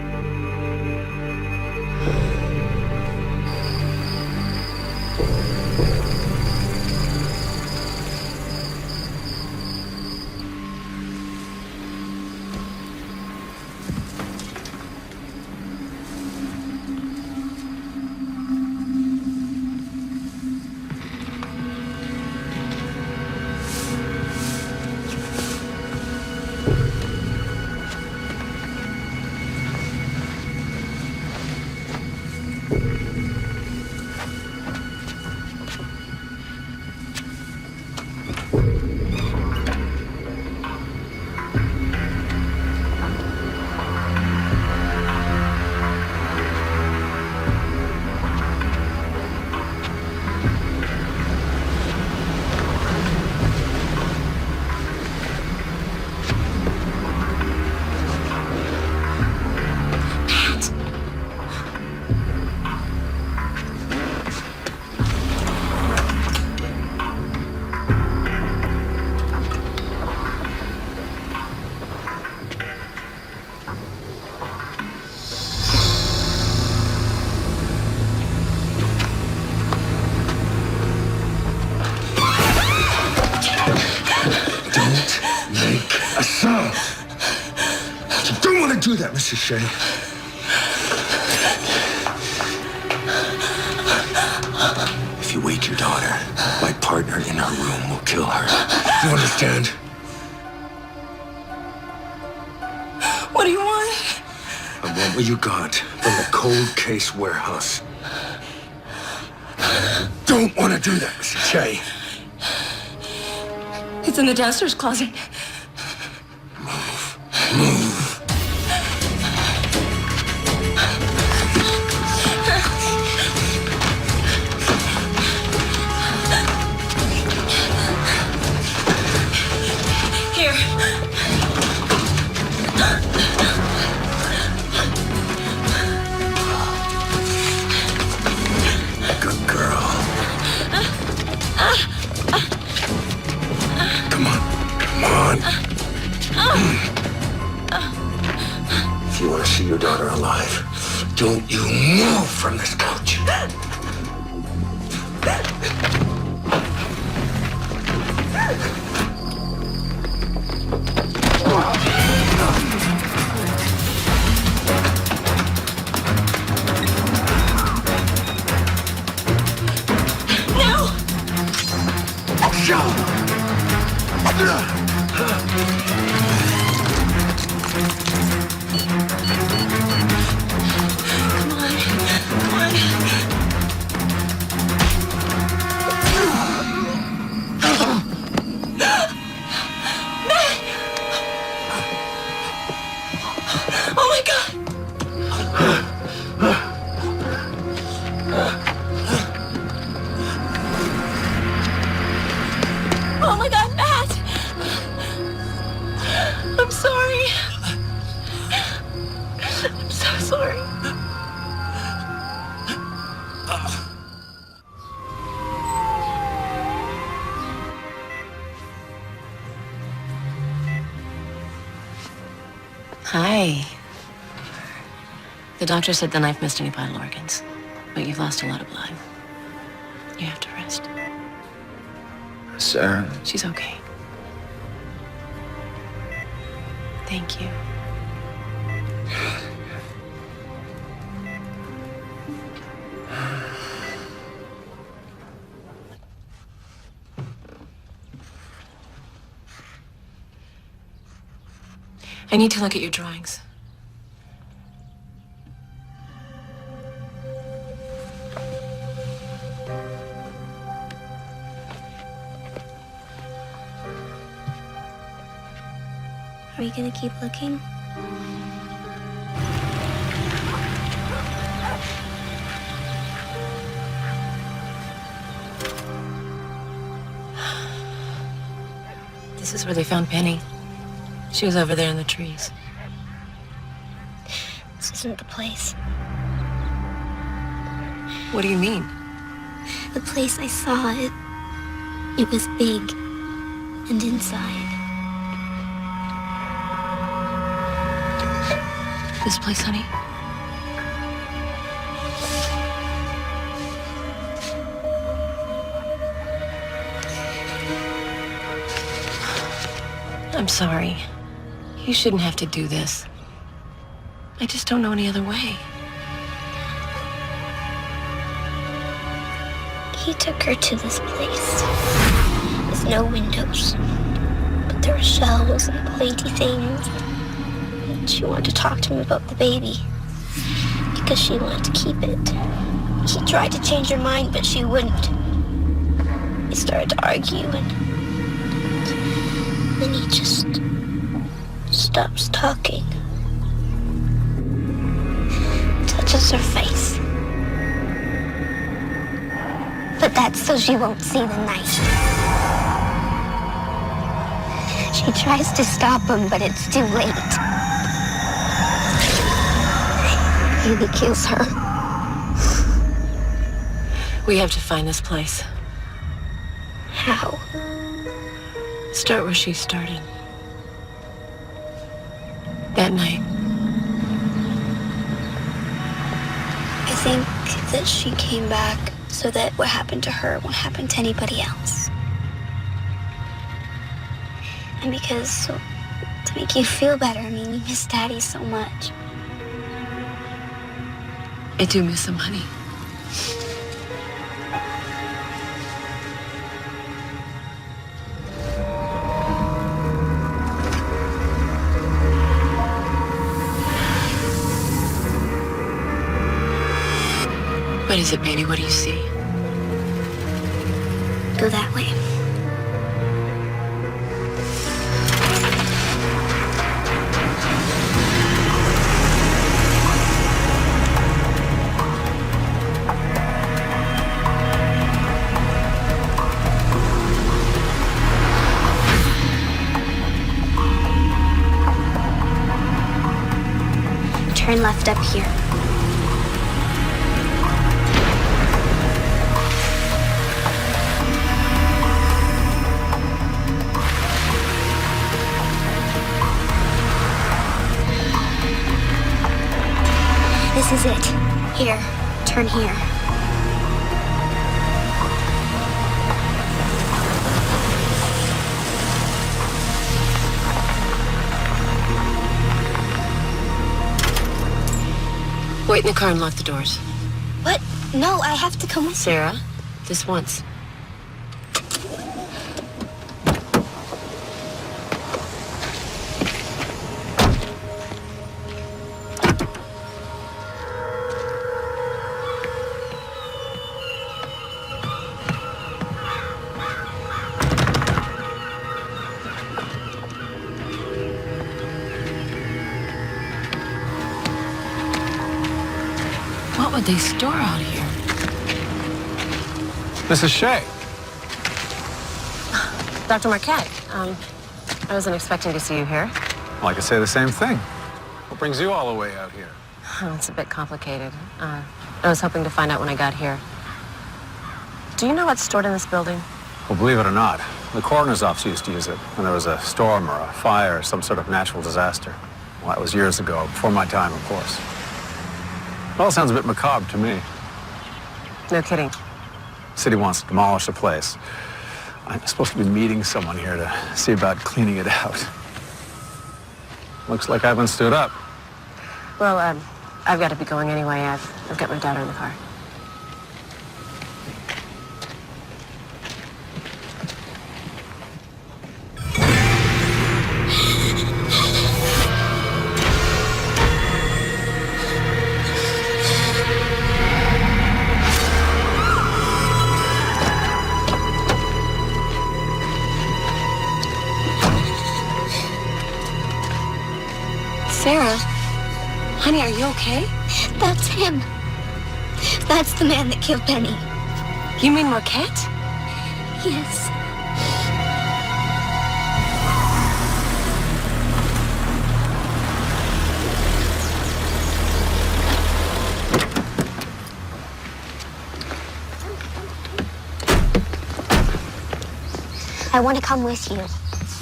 Do that, Mrs. Shea. If you wake your daughter, my partner in her room will kill her. You understand? What do you want? I want what you got from the cold case warehouse. Don't want to do that, Mrs. Shea. It's in the downstairs closet. Move. If you want to see your daughter alive, don't you move from this couch. Oh my God, Matt! I'm sorry. I'm so sorry. Hi. The doctor said the knife missed any vital organs, but you've lost a lot of blood. You have to rest. Sarah? She's okay. Thank you. I need to look at your drawings. Are we gonna keep looking? This is where they found Penny. She was over there in the trees. This isn't the place. What do you mean? The place I saw, it was big and inside. This place, honey? I'm sorry. You shouldn't have to do this. I just don't know any other way. He took her to this place with no windows, but there were shells and pointy things. And she wanted to talk to him about the baby because she wanted to keep it. He tried to change her mind, but she wouldn't. They started to argue, and then he just stops talking. Touches her face. But that's so she won't see the knife. She tries to stop him, but it's too late. He kills her. We have to find this place. How? Start where she started. That night. I think that she came back so that what happened to her won't happen to anybody else. And because, to make you feel better, I mean, you miss Daddy so much. I do miss him, honey. What is it, baby? What do you see? Go that way. Turn left up here. This is it. Here, turn here. Wait in the car and lock the doors. What? No, I have to come with you. Sarah, this once. What would they store out here? Mrs. Shea. Dr. Marquette, I wasn't expecting to see you here. Well, I could say the same thing. What brings you all the way out here? Oh, it's a bit complicated. I was hoping to find out when I got here. Do you know what's stored in this building? Well, believe it or not, the coroner's office used to use it when there was a storm or a fire or some sort of natural disaster. Well, that was years ago, before my time, of course. It all sounds a bit macabre to me. No kidding. The city wants to demolish the place. I'm supposed to be meeting someone here to see about cleaning it out. Looks like I've been stood up. Well, I've got to be going anyway. I've got my daughter in the car. Sarah, honey, are you okay? That's him. That's the man that killed Benny. You mean Marquette? Yes. I want to come with you.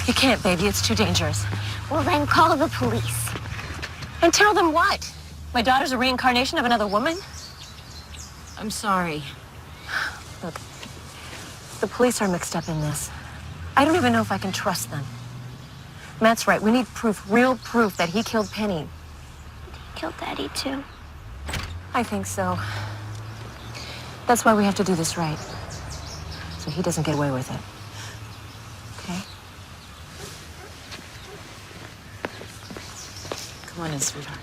You can't, baby. It's too dangerous. Well, then call the police. And tell them what? My daughter's a reincarnation of another woman? I'm sorry. Look, the police are mixed up in this. I don't even know if I can trust them. Matt's right. We need proof, real proof that he killed Penny. Killed Daddy, too. I think so. That's why we have to do this right. So he doesn't get away with it. Okay? Come on in, sweetheart.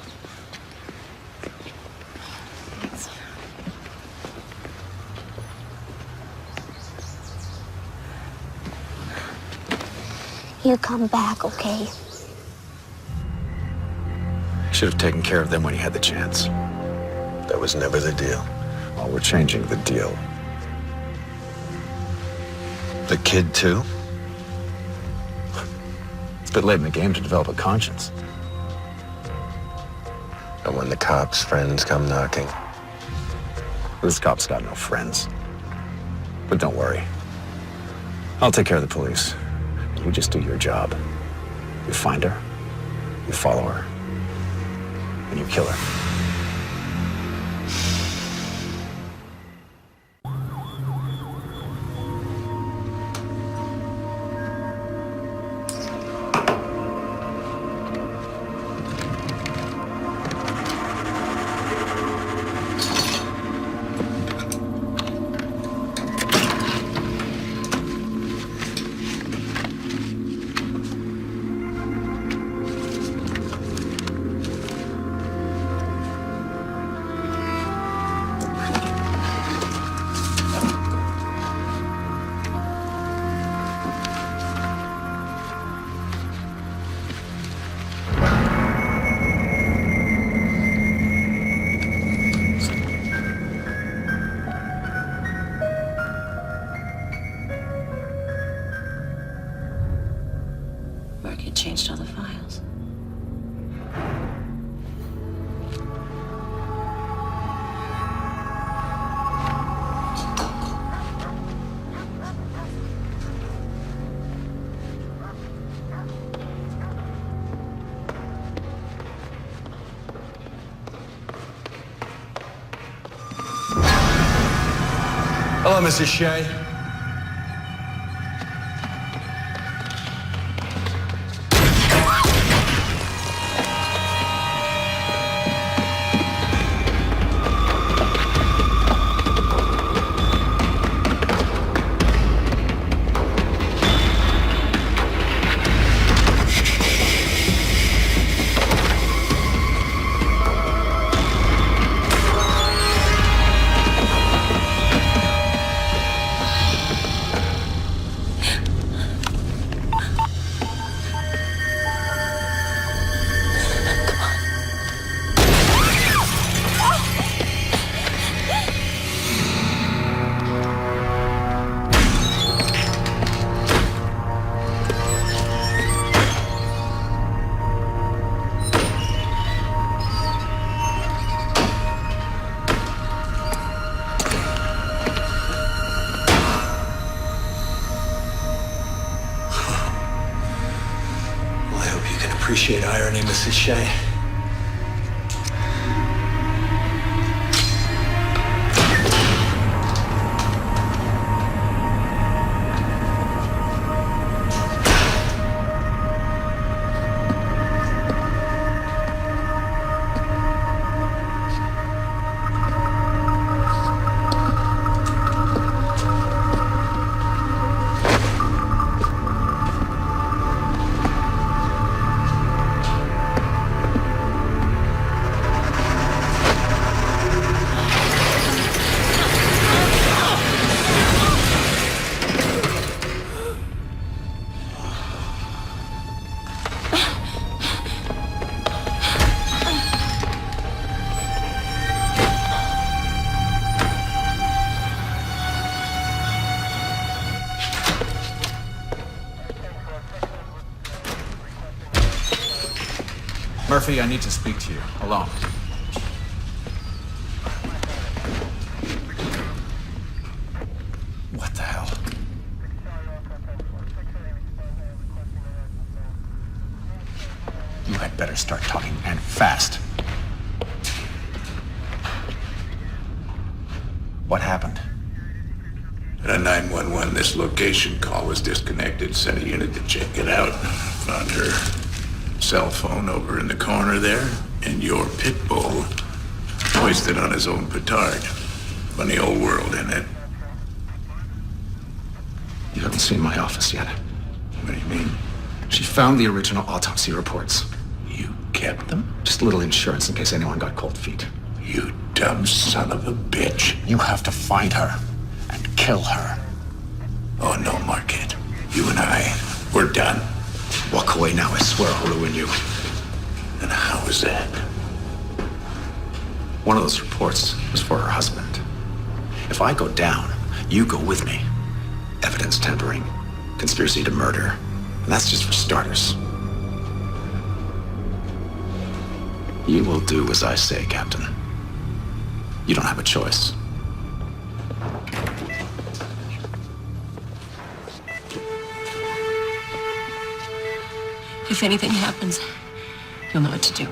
Thanks. You come back, okay? Should have taken care of them when he had the chance. That was never the deal. Well, we're changing the deal. The kid, too? It's a bit late in the game to develop a conscience. And when the cops' friends come knocking? This cop's got no friends. But don't worry. I'll take care of the police. You just do your job. You find her, you follow her, and you kill her. Mark changed all the files. Hello, Mrs. Shea. Appreciate irony, Mrs. Shea. Murphy, I need to speak to you. Alone. What the hell? You had better start talking, and fast. What happened? At 911, this location call was disconnected. Sent a unit to check it out. Found her cell phone over in the corner there, and your pit bull hoisted on his own petard. Funny old world, isn't it? You haven't seen my office yet. What do you mean? She found the original autopsy reports. You kept them? Just a little insurance in case anyone got cold feet. You dumb son of a bitch. You have to find her and kill her. Oh, no, Marquette. You and I, we're done. Walk away now, I swear I'll ruin you. And how is that? One of those reports was for her husband. If I go down, you go with me. Evidence tampering, conspiracy to murder. And that's just for starters. You will do as I say, Captain. You don't have a choice. If anything happens, you'll know what to do.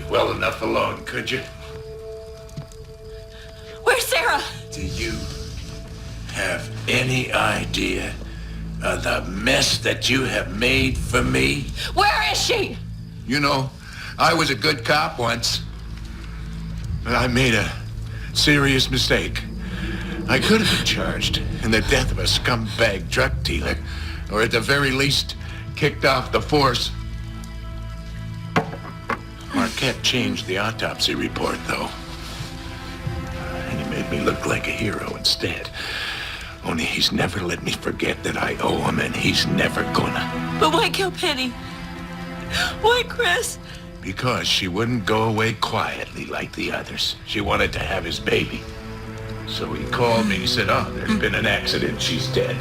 Well enough alone, could you? Where's Sarah? Do you have any idea of the mess that you have made for me? Where is she? You know, I was a good cop once, but I made a serious mistake. I could have been charged in the death of a scumbag drug dealer, or at the very least, kicked off the force. Marquette changed the autopsy report, though. And he made me look like a hero instead. Only he's never let me forget that I owe him, and he's never gonna. But why kill Penny? Why Chris? Because she wouldn't go away quietly like the others. She wanted to have his baby. So he called me and he said, oh, there's been an accident, she's dead.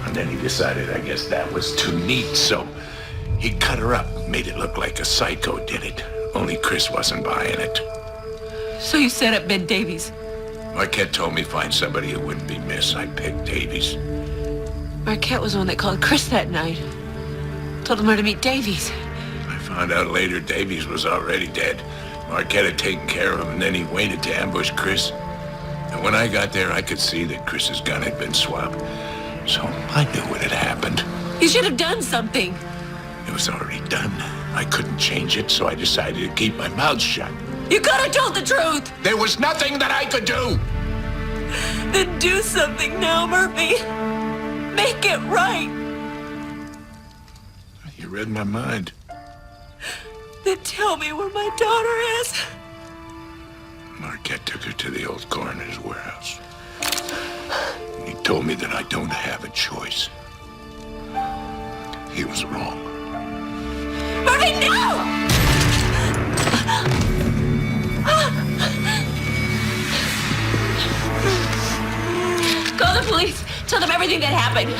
And then he decided, I guess that was too neat, so he cut her up, made it look like a psycho did it. Only Chris wasn't buying it. So you set up Ben Davies? Marquette told me find somebody who wouldn't be missed. I picked Davies. Marquette was the one that called Chris that night. Told him where to meet Davies. I found out later Davies was already dead. Marquette had taken care of him, and then he waited to ambush Chris. And when I got there, I could see that Chris's gun had been swapped. So I knew what had happened. You should have done something. It was already done. I couldn't change it, so I decided to keep my mouth shut. You could have told the truth. There was nothing that I could do. Then do something now, Murphy. Make it right. You read my mind. Then tell me where my daughter is. Marquette took her to the old coroner's warehouse. He told me that I don't have a choice. He was wrong. Murphy, no! Call the police. Tell them everything that happened.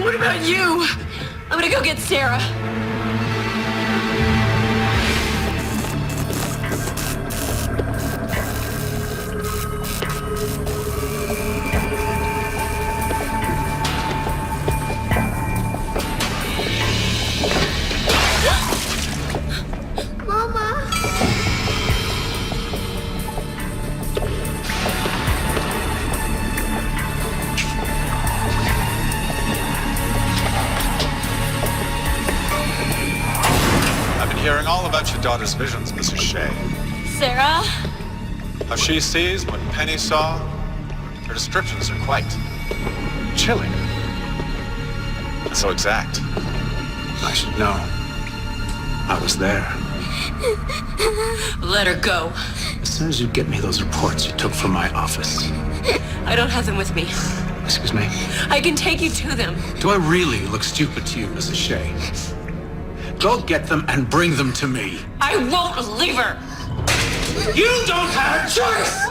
What about you? I'm gonna go get Sarah. Hearing all about your daughter's visions, Mrs. Shea. Sarah? How she sees what Penny saw. Her descriptions are quite chilling. And so exact. I should know. I was there. Let her go. As soon as you get me those reports you took from my office. I don't have them with me. Excuse me? I can take you to them. Do I really look stupid to you, Mrs. Shea? Go get them and bring them to me. I won't leave her. You don't have a choice!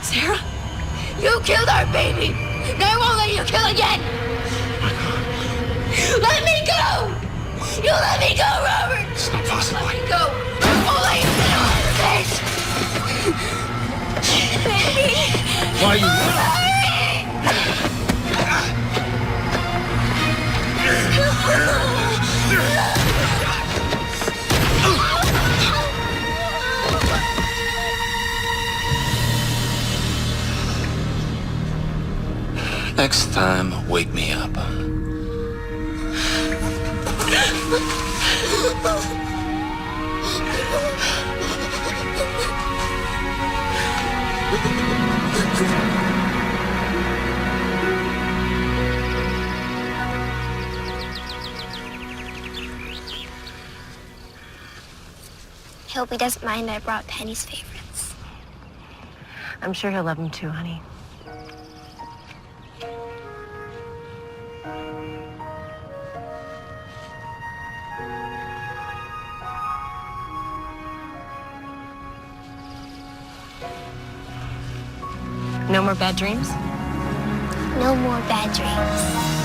Sarah? You killed our baby. And I won't let you kill again. Let me go. You let me go, Robert. It's not possible. Let me go. I won't let you get on your face. Baby. Why are you... Next time, wake me up. I hope he doesn't mind I brought Penny's favorites. I'm sure he'll love him too, honey. No more bad dreams? No more bad dreams.